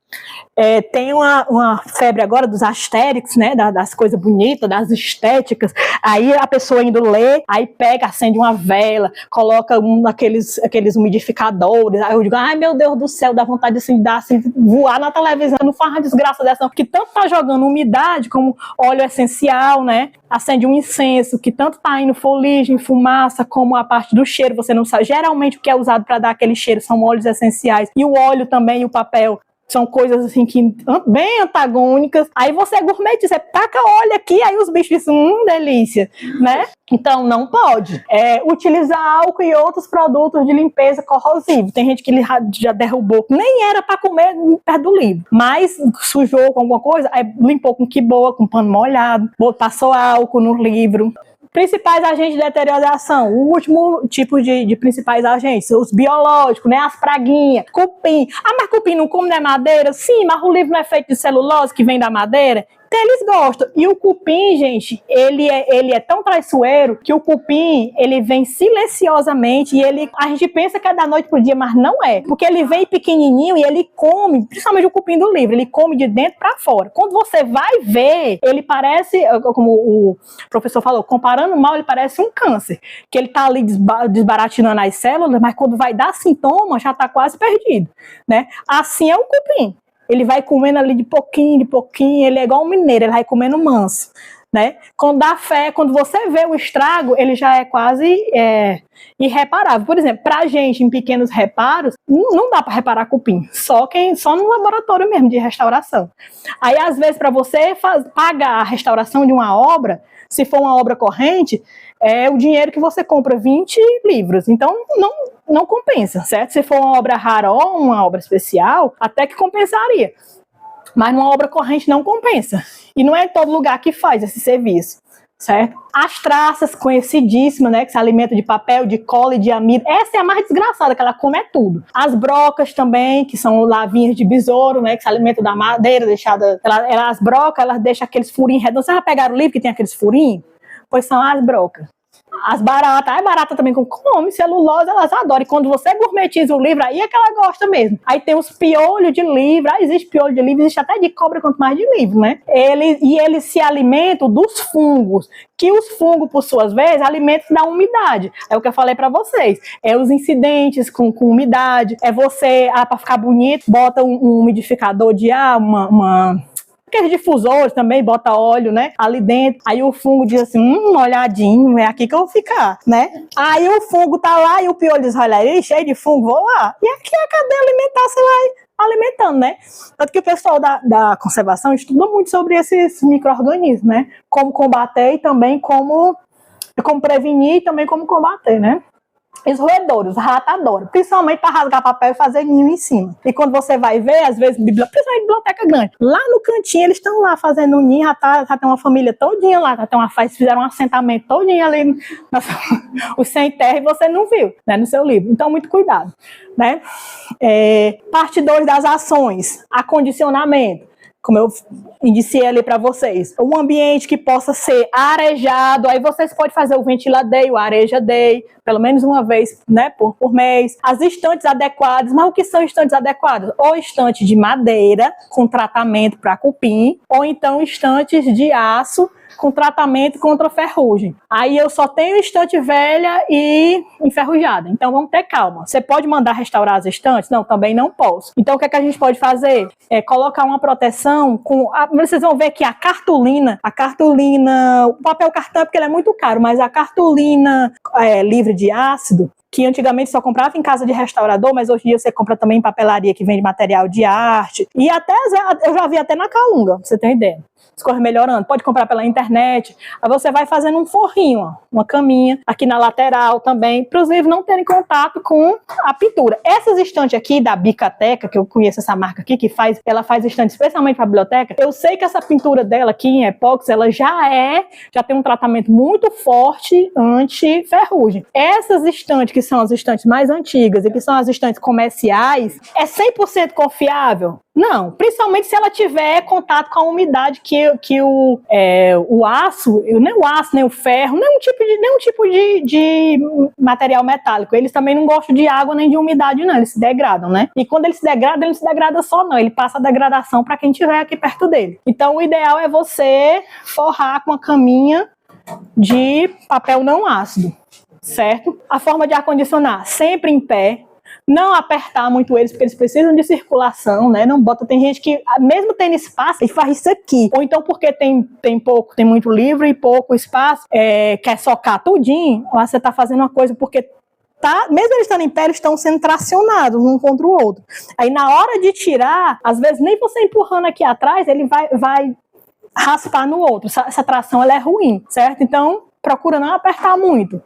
A: Tem uma febre agora dos aesthetics, né, das coisas bonitas, das estéticas. Aí a pessoa indo ler, aí pega, acende uma vela, coloca aqueles umidificadores. Aí eu digo, ai meu Deus do céu, dá vontade de voar na televisão. Não faz uma desgraça dessa não, porque tanto tá jogando umidade como óleo essencial, né? Acende um incenso, que tanto tá indo fuligem, fumaça, como a parte do cheiro, você não sabe. Geralmente o que é usado para dar aquele cheiro são óleos essenciais, e o óleo também, e o papel. São coisas assim que bem antagônicas. Aí você gourmetiza, você taca óleo aqui, aí os bichos dizem, delícia, né? Então não pode. Utilizar álcool e outros produtos de limpeza corrosivo. Tem gente que já derrubou, nem era para comer perto do livro, mas sujou com alguma coisa, aí limpou com que boa, com pano molhado, passou álcool no livro. Principais agentes de deterioração, o último tipo de principais agentes, os biológicos, né, as praguinhas, cupim. Ah, mas cupim não come na madeira? Sim, mas o livro não é feito de celulose que vem da madeira? Então eles gostam. E o cupim, gente, ele é tão traiçoeiro que o cupim, ele vem silenciosamente e a gente pensa que é da noite pro dia, mas não é. Porque ele vem pequenininho e ele come, principalmente o cupim do livro, ele come de dentro para fora. Quando você vai ver, ele parece, como o professor falou, comparando mal, ele parece um câncer. Que ele tá ali desbaratinando as células, mas quando vai dar sintoma, já tá quase perdido, né? Assim é o cupim. Ele vai comendo ali de pouquinho, ele é igual um mineiro, ele vai comendo manso, né? Quando dá fé, quando você vê o estrago, ele já é quase irreparável. Por exemplo, pra gente, em pequenos reparos, não dá para reparar cupim, só no laboratório mesmo de restauração. Aí, às vezes, para você pagar a restauração de uma obra, se for uma obra corrente, é o dinheiro que você compra 20 livros. Então, não compensa, certo? Se for uma obra rara ou uma obra especial, até que compensaria. Mas numa obra corrente não compensa. E não é todo lugar que faz esse serviço, certo? As traças, conhecidíssimas, né, que se alimentam de papel, de cola e de amido. Essa é a mais desgraçada, que ela come tudo. As brocas também, que são lavinhas de besouro, né, que se alimentam da madeira deixada. As brocas, elas deixam aqueles furinhos redondos. Vocês já pegaram o livro que tem aqueles furinhos? Pois são as brocas. As baratas, a barata também come celulose, elas adoram. E quando você gourmetiza o livro, aí é que ela gosta mesmo. Aí tem os piolhos de livro, existe piolho de livro, existe até de cobra, quanto mais de livro, né? Eles se alimentam dos fungos, que os fungos, por suas vezes, alimentam da umidade. É o que eu falei pra vocês. É os incidentes com umidade, é você, pra ficar bonito, bota um umidificador de ar, aqueles difusores também, bota óleo, né, ali dentro. Aí o fungo diz assim, olhadinho, é aqui que eu vou ficar, né? Aí o fungo tá lá e o piolho diz, olha aí, cheio de fungo, vou lá. E aqui a cadeia alimentar, você vai alimentando, né? Tanto que o pessoal da conservação estuda muito sobre esses micro-organismos, né? Como combater e também como prevenir e também como combater, né? Os roedores, os ratos adoram, principalmente para rasgar papel e fazer ninho em cima. E quando você vai ver, às vezes, principalmente biblioteca grande, lá no cantinho eles estão lá fazendo ninho, já tem uma família todinha lá, fizeram um assentamento todinho ali, os sem terra, e você não viu, né, no seu livro. Então, muito cuidado, né? Parte 2 das ações, acondicionamento. Como eu indicei ali para vocês, um ambiente que possa ser arejado, aí vocês podem fazer o ventiladeio, o areja day, pelo menos uma vez, né, por mês. As estantes adequadas, mas o que são estantes adequadas? Ou estante de madeira com tratamento para cupim, ou então estantes de aço com tratamento contra ferrugem. Aí eu só tenho estante velha e enferrujada, então vamos ter calma. Você pode mandar restaurar as estantes? Não, também não posso. Então o que a gente pode fazer? É colocar uma proteção com... Vocês vão ver que a cartolina, o papel cartão é porque ele é muito caro, mas a cartolina livre de ácido, que antigamente só comprava em casa de restaurador, mas hoje em dia você compra também em papelaria que vende material de arte, e até eu já vi até na Calunga, pra você ter uma ideia. As coisas melhorando, pode comprar pela internet, aí você vai fazendo um forrinho, ó, uma caminha, aqui na lateral também, para os livros não terem contato com a pintura. Essas estantes aqui da Bicateca, que eu conheço essa marca aqui, ela faz estante especialmente para a biblioteca, eu sei que essa pintura dela aqui em epóxi, ela já tem um tratamento muito forte anti-ferrugem. Essas estantes, que são as estantes mais antigas e que são as estantes comerciais, é 100% confiável? Não, principalmente se ela tiver contato com a umidade que o aço, nem o aço, nem o ferro, nenhum tipo de material metálico. Eles também não gostam de água nem de umidade, não. Eles se degradam, né? E quando ele se não se degrada só, não. Ele passa a degradação para quem estiver aqui perto dele. Então, o ideal é você forrar com uma caminha de papel não ácido, certo? A forma de acondicionar, sempre em pé. Não apertar muito eles, porque eles precisam de circulação, né? Não bota, tem gente que, mesmo tendo espaço, ele faz isso aqui. Ou então porque tem muito livro e pouco espaço, quer socar tudinho, ou você tá fazendo uma coisa porque mesmo eles estando em pé, eles estão sendo tracionados um contra o outro. Aí na hora de tirar, às vezes nem você empurrando aqui atrás, ele vai raspar no outro. Essa tração ela é ruim, certo? Então, procura não apertar muito.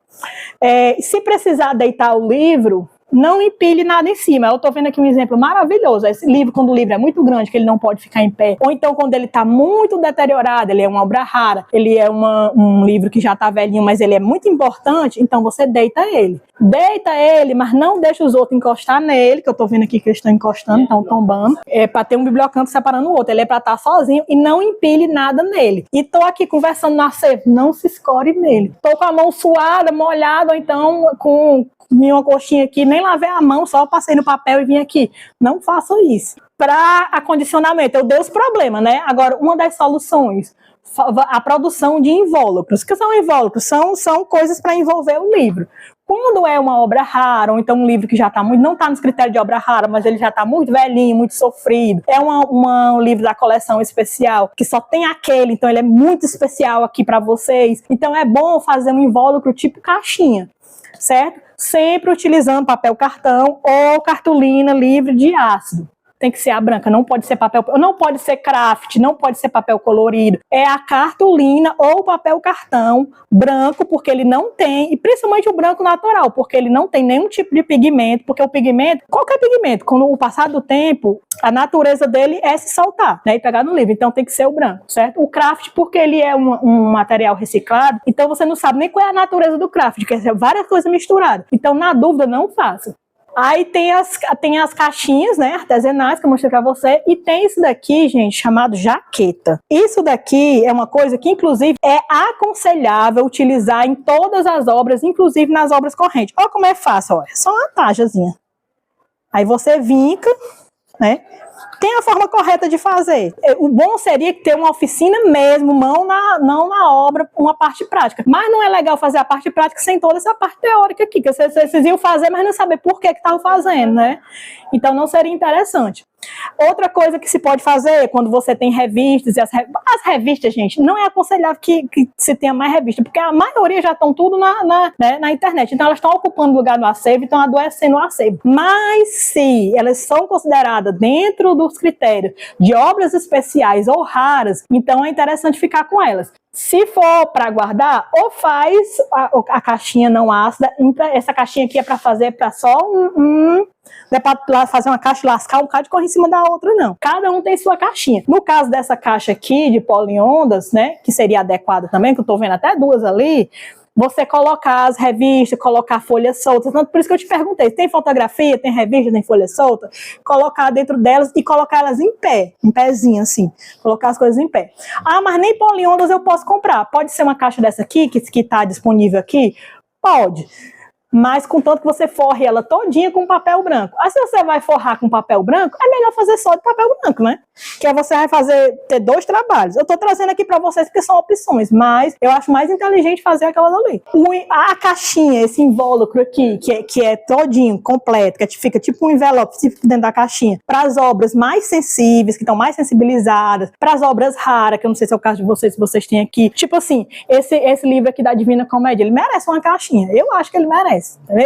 A: Se precisar deitar o livro, não empilhe nada em cima. Eu estou vendo aqui um exemplo maravilhoso. Esse livro, quando o livro é muito grande, que ele não pode ficar em pé, ou então quando ele está muito deteriorado, ele é uma obra rara, ele é um livro que já está velhinho, mas ele é muito importante, então você deita ele. Deita ele, mas não deixa os outros encostar nele, que eu estou vendo aqui que eles estão encostando, estão tombando, para ter um bibliocanto separando o outro. Ele é para estar sozinho e não empilhe nada nele. E estou aqui conversando no acervo, não se escore nele. Estou com a mão suada, molhada, ou então com uma coxinha aqui, nem lavei a mão, só passei no papel e vim aqui. Não façam isso. Para acondicionamento, eu dei os problemas, né? Agora, uma das soluções, a produção de invólucros. O que são invólucros? São coisas para envolver o livro. Quando é uma obra rara, ou então um livro que já está não está nos critérios de obra rara, mas ele já está muito velhinho, muito sofrido, é um livro da coleção especial, que só tem aquele, então ele é muito especial aqui para vocês. Então é bom fazer um invólucro tipo caixinha, certo? Sempre utilizando papel cartão ou cartolina livre de ácido, tem que ser a branca, não pode ser papel, não pode ser craft, não pode ser papel colorido. É a cartolina ou papel cartão branco, porque ele não tem, e principalmente o branco natural, porque ele não tem nenhum tipo de pigmento, porque o pigmento, qualquer pigmento, com o passar do tempo, a natureza dele é se soltar, né, e pegar no livro, então tem que ser o branco, certo? O craft, porque ele é um material reciclado, então você não sabe nem qual é a natureza do craft, quer dizer, várias coisas misturadas, então na dúvida não faça. Aí tem as caixinhas, né, artesanais, que eu mostrei pra você, e tem isso daqui, gente, chamado jaqueta. Isso daqui é uma coisa que, inclusive, é aconselhável utilizar em todas as obras, inclusive nas obras correntes. Olha como é fácil, olha, só uma tajazinha. Aí você vinca, né, tem a forma correta de fazer. O bom seria ter uma oficina mesmo, não na obra, uma parte prática. Mas não é legal fazer a parte prática sem toda essa parte teórica aqui, que vocês iam fazer, mas não saber por que estavam fazendo, né? Então não seria interessante. Outra coisa que se pode fazer quando você tem revistas, e as revistas, gente, não é aconselhável que se tenha mais revista, porque a maioria já estão tudo na internet, então elas estão ocupando lugar no acervo e estão adoecendo o acervo. Mas se elas são consideradas dentro dos critérios de obras especiais ou raras, então é interessante ficar com elas. Se for para guardar, ou faz a caixinha não ácida. Essa caixinha aqui é para fazer para só não é para fazer uma caixa e lascar um bocado de correr em cima da outra, não. Cada um tem sua caixinha. No caso dessa caixa aqui de poliondas, né, que seria adequada também, que eu tô vendo até duas ali, você colocar as revistas, colocar folhas soltas, por isso que eu te perguntei, tem fotografia, tem revista, tem folha solta, colocar dentro delas e colocar elas em pé, em pezinho assim, colocar as coisas em pé. Ah, mas nem poliondas eu posso comprar, pode ser uma caixa dessa aqui, que está disponível aqui? Pode. Mas contanto que você forre ela todinha com papel branco. Aí se você vai forrar com papel branco, é melhor fazer só de papel branco, né? Que aí você vai ter dois trabalhos. Eu tô trazendo aqui pra vocês porque são opções, mas eu acho mais inteligente fazer aquelas ali. A caixinha, esse invólucro aqui, que é todinho, completo, que fica tipo um envelope dentro da caixinha, para as obras mais sensíveis, que estão mais sensibilizadas, para as obras raras, que eu não sei se é o caso de vocês, se vocês têm aqui. Tipo assim, esse livro aqui da Divina Comédia, ele merece uma caixinha. Eu acho que ele merece.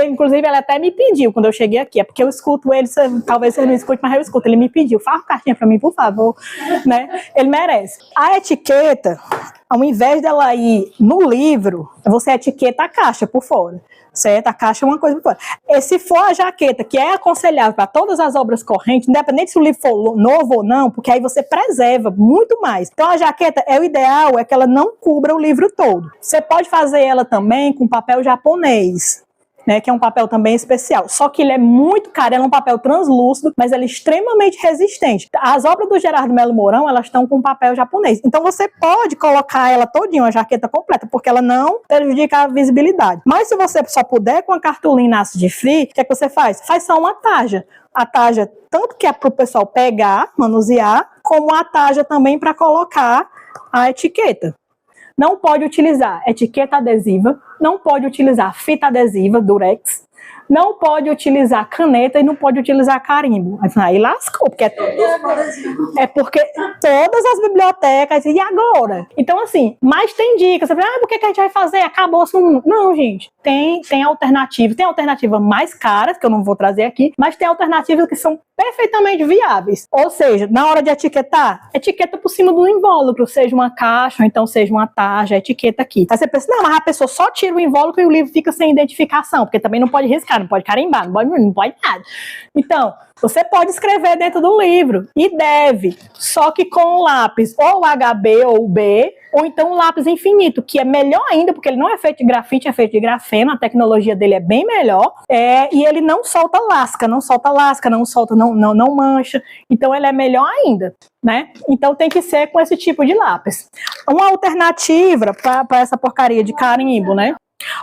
A: Inclusive, ele até me pediu quando eu cheguei aqui, é porque eu escuto ele, talvez você não escute, mas eu escuto. Ele me pediu, faz uma caixinha pra mim, por favor, né? Ele merece. A etiqueta, ao invés dela ir no livro, você etiqueta a caixa por fora, certo? A caixa é uma coisa por fora. E se for a jaqueta, que é aconselhável para todas as obras correntes, independente se o livro for novo ou não, porque aí você preserva muito mais. Então, a jaqueta, o ideal é que ela não cubra o livro todo. Você pode fazer ela também com papel japonês, né, que é um papel também especial, só que ele é muito caro, ele é um papel translúcido, mas ele é extremamente resistente. As obras do Gerardo Melo Mourão, elas estão com papel japonês, então você pode colocar ela todinha, uma jaqueta completa, porque ela não prejudica a visibilidade. Mas se você só puder com a cartolina ácido free, o que é que você faz? Faz só uma taja. A taja, tanto que é para o pessoal pegar, manusear, como a taja também para colocar a etiqueta. Não pode utilizar etiqueta adesiva, não pode utilizar fita adesiva, durex, não pode utilizar caneta e não pode utilizar carimbo. Aí lascou, porque porque todas as bibliotecas, e agora? Então, assim, mas tem dicas. Você fala, por que a gente vai fazer? Acabou-se um... Não, gente, tem alternativa. Tem alternativa mais caras, que eu não vou trazer aqui, mas tem alternativas que são perfeitamente viáveis. Ou seja, na hora de etiquetar, etiqueta por cima do invólucro, seja uma caixa, ou então seja uma tarja, etiqueta aqui. Aí você pensa, não, mas a pessoa só tira o invólucro e o livro fica sem identificação, porque também não pode riscar, não pode carimbar, não pode nada. Então, você pode escrever dentro do livro, e deve, só que com o lápis ou HB ou B, ou então um lápis infinito, que é melhor ainda, porque ele não é feito de grafite, é feito de grafeno, a tecnologia dele é bem melhor, e ele não solta lasca, não mancha, então ele é melhor ainda, né? Então tem que ser com esse tipo de lápis. Uma alternativa para essa porcaria de carimbo, né?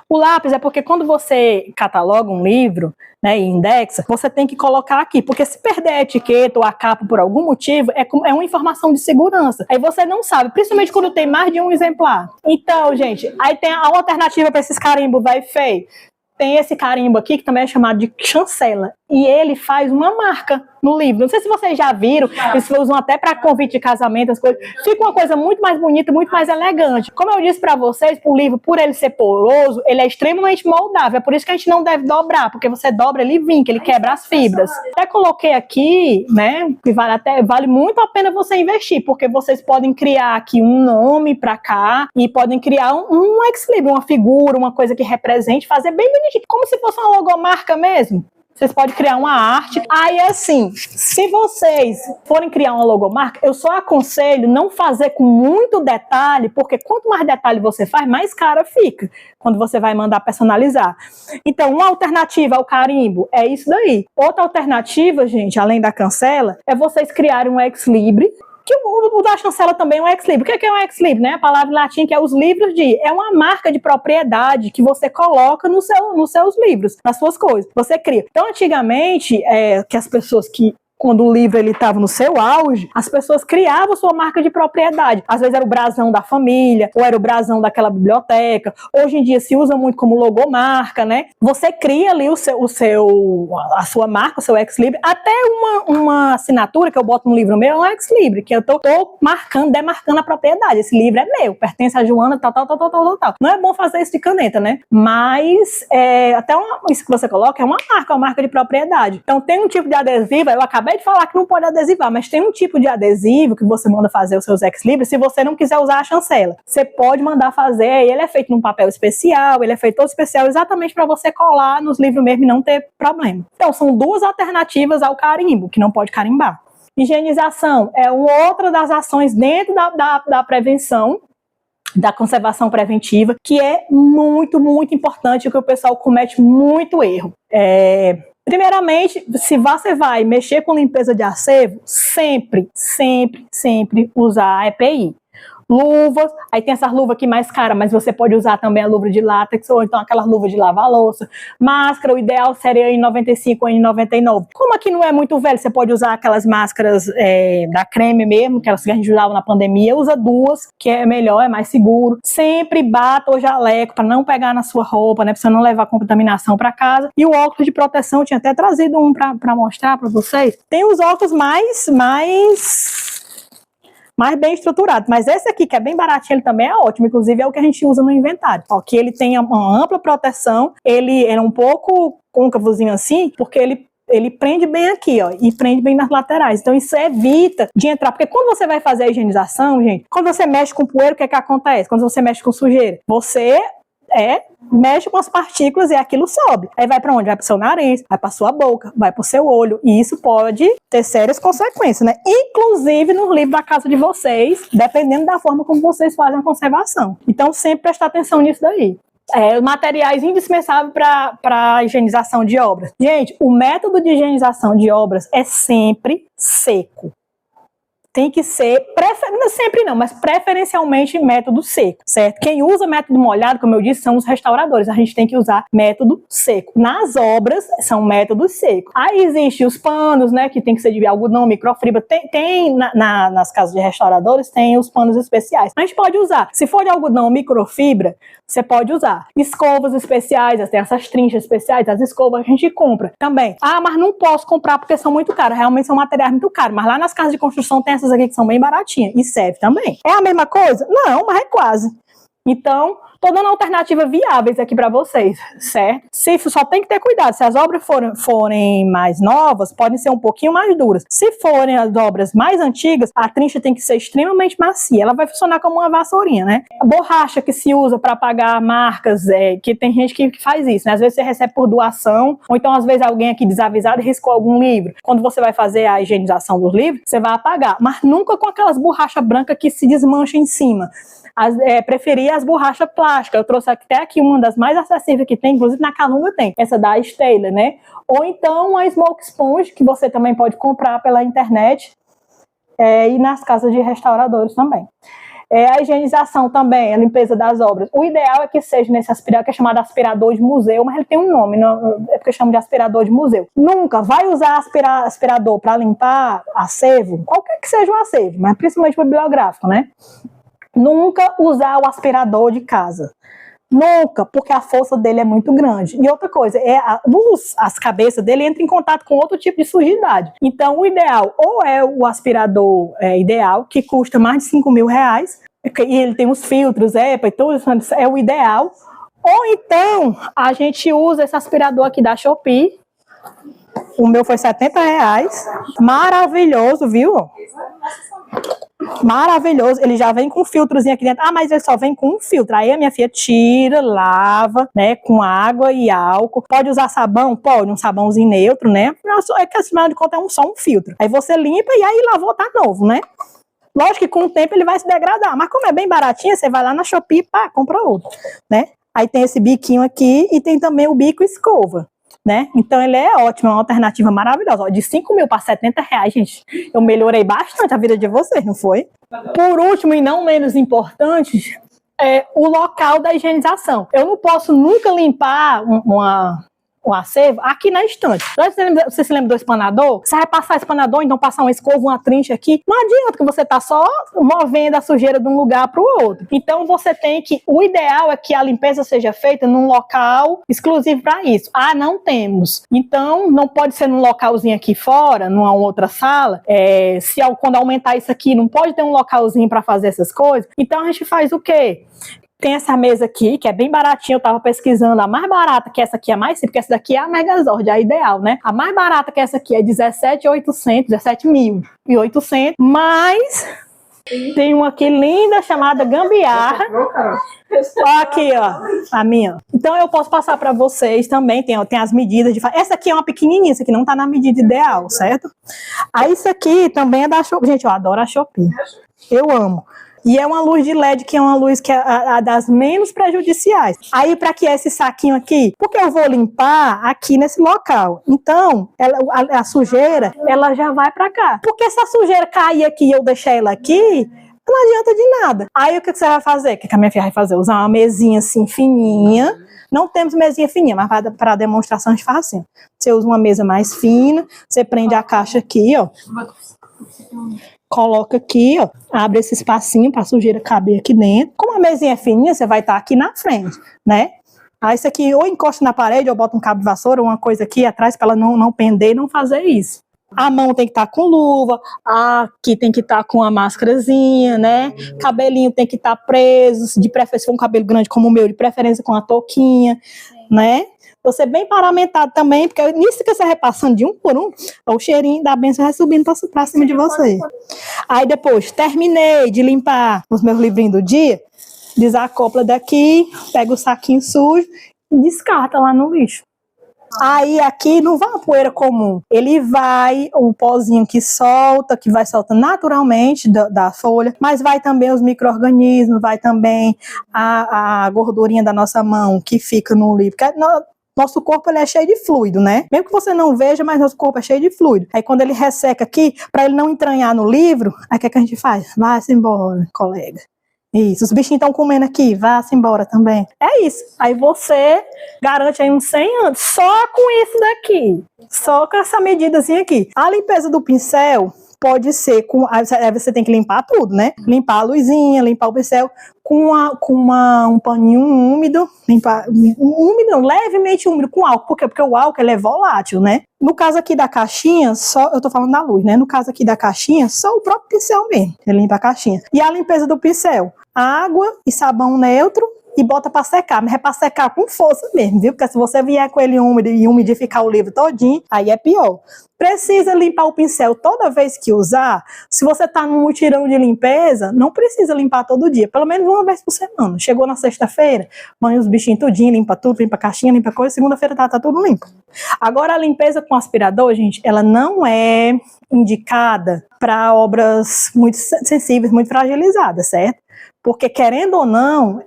A: O lápis é porque quando você cataloga um livro, né, e indexa, você tem que colocar aqui, porque se perder a etiqueta ou a capa por algum motivo, é uma informação de segurança. Aí você não sabe, principalmente quando tem mais de um exemplar. Então, gente, aí tem a alternativa para esses carimbos vai feio. Tem esse carimbo aqui, que também é chamado de chancela. e ele faz uma marca no livro. Não sei se vocês já viram, eles usam até para convite de casamento, as coisas. Fica uma coisa muito mais bonita, muito mais elegante. Como eu disse para vocês, o livro, por ele ser poroso, ele é extremamente moldável. É por isso que a gente não deve dobrar, porque você dobra, ele vinca, ele quebra as fibras. Até coloquei aqui, né, que vale muito a pena você investir, porque vocês podem criar aqui um nome para cá e podem criar um ex-libris, uma figura, uma coisa que represente, fazer bem bonitinho, como se fosse uma logomarca mesmo. Vocês podem criar uma arte. Aí, assim, se vocês forem criar uma logomarca, eu só aconselho não fazer com muito detalhe, porque quanto mais detalhe você faz, mais cara fica, quando você vai mandar personalizar. Então, uma alternativa ao carimbo é isso daí. Outra alternativa, gente, além da cancela, é vocês criarem um ex-libris, que o da chancela também é um ex-libris. O que é um ex-libris, né? A palavra em latim que é os livros de... É uma marca de propriedade que você coloca nos seus livros, nas suas coisas. Você cria. Então, antigamente, que as pessoas que... Quando o livro estava no seu auge, as pessoas criavam sua marca de propriedade. Às vezes era o brasão da família, ou era o brasão daquela biblioteca. Hoje em dia se usa muito como logomarca, né? Você cria ali a sua marca, o seu ex-libris. Até uma assinatura que eu boto no livro meu é um ex-libris, que eu tô demarcando a propriedade. Esse livro é meu, pertence a Joana, tal. Não é bom fazer isso de caneta, né? Mas isso que você coloca é uma marca de propriedade. Então tem um tipo de adesivo, eu acabei de falar que não pode adesivar, mas tem um tipo de adesivo que você manda fazer os seus ex-libris, se você não quiser usar a chancela. Você pode mandar fazer, ele é feito num papel especial, ele é feito todo especial exatamente para você colar nos livros mesmo e não ter problema. Então, são duas alternativas ao carimbo, que não pode carimbar. Higienização é outra das ações dentro da prevenção, da conservação preventiva, que é muito, muito importante, que o pessoal comete muito erro. Primeiramente, se você vai mexer com limpeza de acervo, sempre usar a EPI. Luvas, aí tem essas luvas aqui mais caras, mas você pode usar também a luva de látex, ou então aquelas luvas de lavar louça. Máscara, o ideal seria N95 ou N99. Como aqui não é muito velho, você pode usar aquelas máscaras da creme mesmo, que a gente usava na pandemia, usa duas, que é melhor, é mais seguro. Sempre bata o jaleco para não pegar na sua roupa, né, para você não levar contaminação para casa. E o óculos de proteção, eu tinha até trazido um para mostrar para vocês. Tem os óculos mais bem estruturado, mas esse aqui que é bem baratinho, ele também é ótimo, inclusive é o que a gente usa no inventário, ó, que ele tem uma ampla proteção, ele é um pouco côncavozinho assim, porque ele prende bem aqui, ó, e prende bem nas laterais, então isso evita de entrar, porque quando você vai fazer a higienização, gente, quando você mexe com poeira, o que é que acontece? Quando você mexe com sujeira, você mexe com as partículas e aquilo sobe. Aí vai para onde? Vai para o seu nariz, vai para sua boca, vai para o seu olho. E isso pode ter sérias consequências, né? Inclusive no livro da casa de vocês, dependendo da forma como vocês fazem a conservação. Então, sempre prestar atenção nisso daí. Materiais indispensáveis para a higienização de obras. Gente, o método de higienização de obras é sempre seco. Tem que ser, sempre não, mas preferencialmente método seco, certo? Quem usa método molhado, como eu disse, são os restauradores. A gente tem que usar método seco. Nas obras, são métodos secos. Aí existem os panos, né, que tem que ser de algodão, microfibra. Nas casas de restauradores, tem os panos especiais. A gente pode usar. Se for de algodão, microfibra, você pode usar. Escovas especiais, tem essas trinchas especiais, as escovas a gente compra também. Ah, mas não posso comprar porque são muito caras. Realmente são materiais muito caros. Mas lá nas casas de construção tem essas aqui que são bem baratinhas e serve também. É a mesma coisa? Não, mas é quase. Então, tô dando alternativas viáveis aqui para vocês, certo? Só tem que ter cuidado. Se as obras forem mais novas, podem ser um pouquinho mais duras. Se forem as obras mais antigas, a trincha tem que ser extremamente macia. Ela vai funcionar como uma vassourinha, né? A borracha que se usa para apagar marcas, que tem gente que faz isso, né? Às vezes você recebe por doação, ou então às vezes alguém aqui desavisado riscou algum livro. Quando você vai fazer a higienização dos livros, você vai apagar. Mas nunca com aquelas borrachas brancas que se desmancham em cima. Preferia as borrachas plásticas. Eu trouxe até aqui uma das mais acessíveis que tem, inclusive na Calunga tem, essa da Steyler, né? Ou então a Smoke Sponge, que você também pode comprar pela internet, e nas casas de restauradores também. A higienização também, a limpeza das obras. O ideal é que seja nesse aspirador, que é chamado aspirador de museu, mas ele tem um nome, não, é porque eu chamo de aspirador de museu. Nunca vai usar aspirador para limpar acervo, qualquer que seja o acervo, mas principalmente bibliográfico, né? Nunca usar o aspirador de casa. Nunca, porque a força dele é muito grande. E outra coisa, as cabeças dele entram em contato com outro tipo de sujidade. Então, o ideal, ou é o aspirador ideal, que custa mais de 5 mil reais, e ele tem os filtros, EPA e tudo, é o ideal. Ou então, a gente usa esse aspirador aqui da Shopee. O meu foi 70 reais. Maravilhoso, viu? Maravilhoso. Ele já vem com um filtrozinho aqui dentro. Ah, mas ele só vem com um filtro. Aí a minha filha tira, lava, né? Com água e álcool. Pode usar sabão? Pode, um sabãozinho neutro, né? É que, afinal de contas, é só um filtro. Aí você limpa e aí lavou, tá novo, né? Lógico que com o tempo ele vai se degradar. Mas como é bem baratinho, você vai lá na Shopee e pá, compra outro, né? Aí tem esse biquinho aqui e tem também o bico escova. Né? Então ele é ótimo, é uma alternativa maravilhosa. Ó, de 5 mil para 70 reais, gente, eu melhorei bastante a vida de vocês, não foi? Por último, e não menos importante, é o local da higienização. Eu não posso nunca limpar um acervo aqui na estante. Você se lembra do espanador? Você vai passar espanador, então passar uma escova, uma trincha aqui. Não adianta que você tá só movendo a sujeira de um lugar para o outro. Então você tem que... O ideal é que a limpeza seja feita num local exclusivo para isso. Ah, não temos. Então não pode ser num localzinho aqui fora, numa outra sala. Quando aumentar isso aqui, não pode ter um localzinho para fazer essas coisas. Então a gente faz o quê? Tem essa mesa aqui, que é bem baratinha, eu tava pesquisando, a mais barata, que essa aqui é mais simples, porque essa daqui é a Megazord, a ideal, né? A mais barata que essa aqui é 17.800, mas tem uma aqui linda, chamada Gambiarra. Ó aqui, ó, a minha. Então eu posso passar para vocês também, tem as medidas. Essa aqui é uma pequenininha, essa aqui não tá na medida ideal, certo? Aí isso aqui também é da Shopee. Gente, eu adoro a Shopee. Eu amo. E é uma luz de LED, que é uma luz que é a das menos prejudiciais. Aí, para que é esse saquinho aqui? Porque eu vou limpar aqui nesse local. Então, a sujeira, ela já vai para cá. Porque se a sujeira cair aqui e eu deixar ela aqui, não adianta de nada. Aí, o que você vai fazer? O que a minha filha vai fazer? Usar uma mesinha assim, fininha. Não temos mesinha fininha, mas para demonstração a gente faz assim. Você usa uma mesa mais fina, você prende a caixa aqui, ó. Coloca aqui, ó, abre esse espacinho para a sujeira caber aqui dentro. Como a mesinha é fininha, você vai estar aqui na frente, né? Aí isso aqui ou encosta na parede, ou bota um cabo de vassoura, ou uma coisa aqui atrás para ela não pender e não fazer isso. A mão tem que estar com luva, aqui tem que estar com a máscarazinha, né? Cabelinho tem que estar preso, de preferência, se for um cabelo grande como o meu, de preferência com a touquinha, né? Você bem paramentado também, porque nisso que você vai passando de um por um, o cheirinho da benção vai subindo pra cima de você. Aí depois, terminei de limpar os meus livrinhos do dia, desacopla daqui, pega o saquinho sujo e descarta lá no lixo. Aí aqui não vai uma poeira comum, ele vai, o pozinho que solta, que vai soltando naturalmente da folha, mas vai também os micro-organismos, vai também a gordurinha da nossa mão que fica no livro. Nosso corpo ele é cheio de fluido, né? Mesmo que você não veja, mas nosso corpo é cheio de fluido. Aí quando ele resseca aqui, para ele não entranhar no livro, aí o que a gente faz? Vá-se embora, colega. Isso, os bichinhos estão comendo aqui, vá-se embora também. É isso. Aí você garante aí uns 100 anos só com isso daqui. Só com essa medidazinha aqui. A limpeza do pincel pode ser com... Aí você tem que limpar tudo, né? Limpar a luzinha, limpar o pincel um paninho úmido, limpar úmido, levemente úmido com álcool. Por quê? Porque o álcool ele é volátil, né? No caso aqui da caixinha, eu tô falando da luz, né? No caso aqui da caixinha, só o próprio pincel mesmo, ele limpa a caixinha. E a limpeza do pincel? Água e sabão neutro e bota para secar, mas é para secar com força mesmo, viu? Porque se você vier com ele úmido e umidificar o livro todinho, aí é pior. Precisa limpar o pincel toda vez que usar. Se você tá num mutirão de limpeza, não precisa limpar todo dia, pelo menos uma vez por semana. Chegou na sexta-feira, banha os bichinhos tudinho, limpa tudo, limpa a caixinha, limpa coisa, segunda-feira tá tudo limpo. Agora a limpeza com aspirador, gente, ela não é indicada para obras muito sensíveis, muito fragilizadas, certo? Porque, querendo ou não,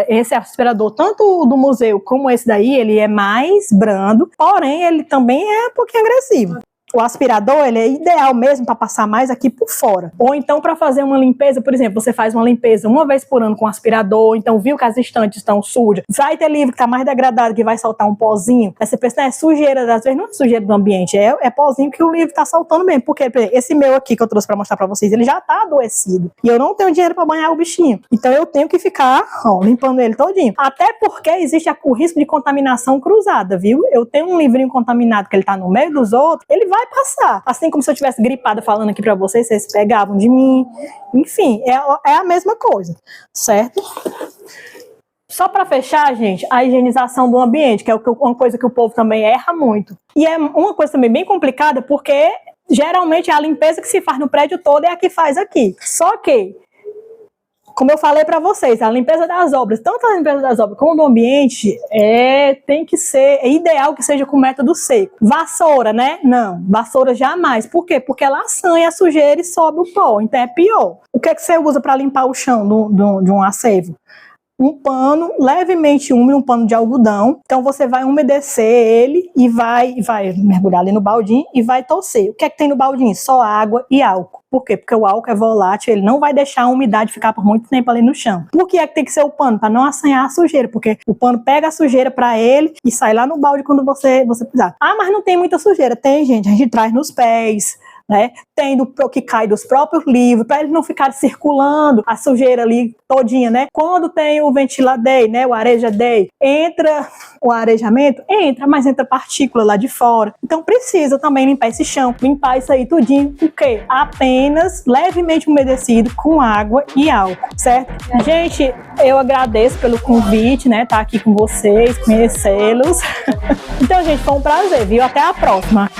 A: esse aspirador, tanto do museu como esse daí, ele é mais brando, porém, ele também é um pouquinho agressivo. O aspirador, ele é ideal mesmo para passar mais aqui por fora. Ou então para fazer uma limpeza, por exemplo, você faz uma limpeza uma vez por ano com o aspirador, então viu que as estantes estão sujas, vai ter livro que está mais degradado, que vai soltar um pozinho. Aí você pensa, é sujeira, às vezes não é sujeira do ambiente, é pozinho que o livro está soltando mesmo. Porque esse meu aqui que eu trouxe para mostrar para vocês, ele já está adoecido. E eu não tenho dinheiro para banhar o bichinho. Então eu tenho que ficar, ó, limpando ele todinho. Até porque existe o risco de contaminação cruzada, viu? Eu tenho um livrinho contaminado que ele tá no meio dos outros, ele vai passar. Assim como se eu tivesse gripada falando aqui para vocês pegavam de mim. Enfim, é a mesma coisa, certo? Só para fechar, gente, a higienização do ambiente, que é uma coisa que o povo também erra muito. E é uma coisa também bem complicada, porque geralmente a limpeza que se faz no prédio todo é a que faz aqui. Só que, como eu falei para vocês, a limpeza das obras, tanto a limpeza das obras como do ambiente, tem que ser, é ideal que seja com método seco. Vassoura, né? Não, vassoura jamais. Por quê? Porque ela assanha a sujeira e sobe o pó, então é pior. O que é que você usa para limpar o chão de um acervo? Um pano levemente úmido, um pano de algodão. Então você vai umedecer ele e vai mergulhar ali no baldinho e vai torcer. O que é que tem no baldinho? Só água e álcool. Por quê? Porque o álcool é volátil, ele não vai deixar a umidade ficar por muito tempo ali no chão. Por que é que tem que ser o pano? Para não assanhar a sujeira, porque o pano pega a sujeira para ele e sai lá no balde quando você precisar. Ah, mas não tem muita sujeira. Tem, gente, a gente traz nos pés, né? Tem que cai dos próprios livros, para eles não ficarem circulando a sujeira ali todinha, né? Quando tem o ventilador, né? O arejador, entra o arejamento, mas entra partícula lá de fora. Então precisa também limpar esse chão, limpar isso aí tudinho, o quê? Apenas levemente umedecido com água e álcool, certo? Gente, eu agradeço pelo convite, né? Tá aqui com vocês, conhecê-los. Então, gente, foi um prazer, viu? Até a próxima.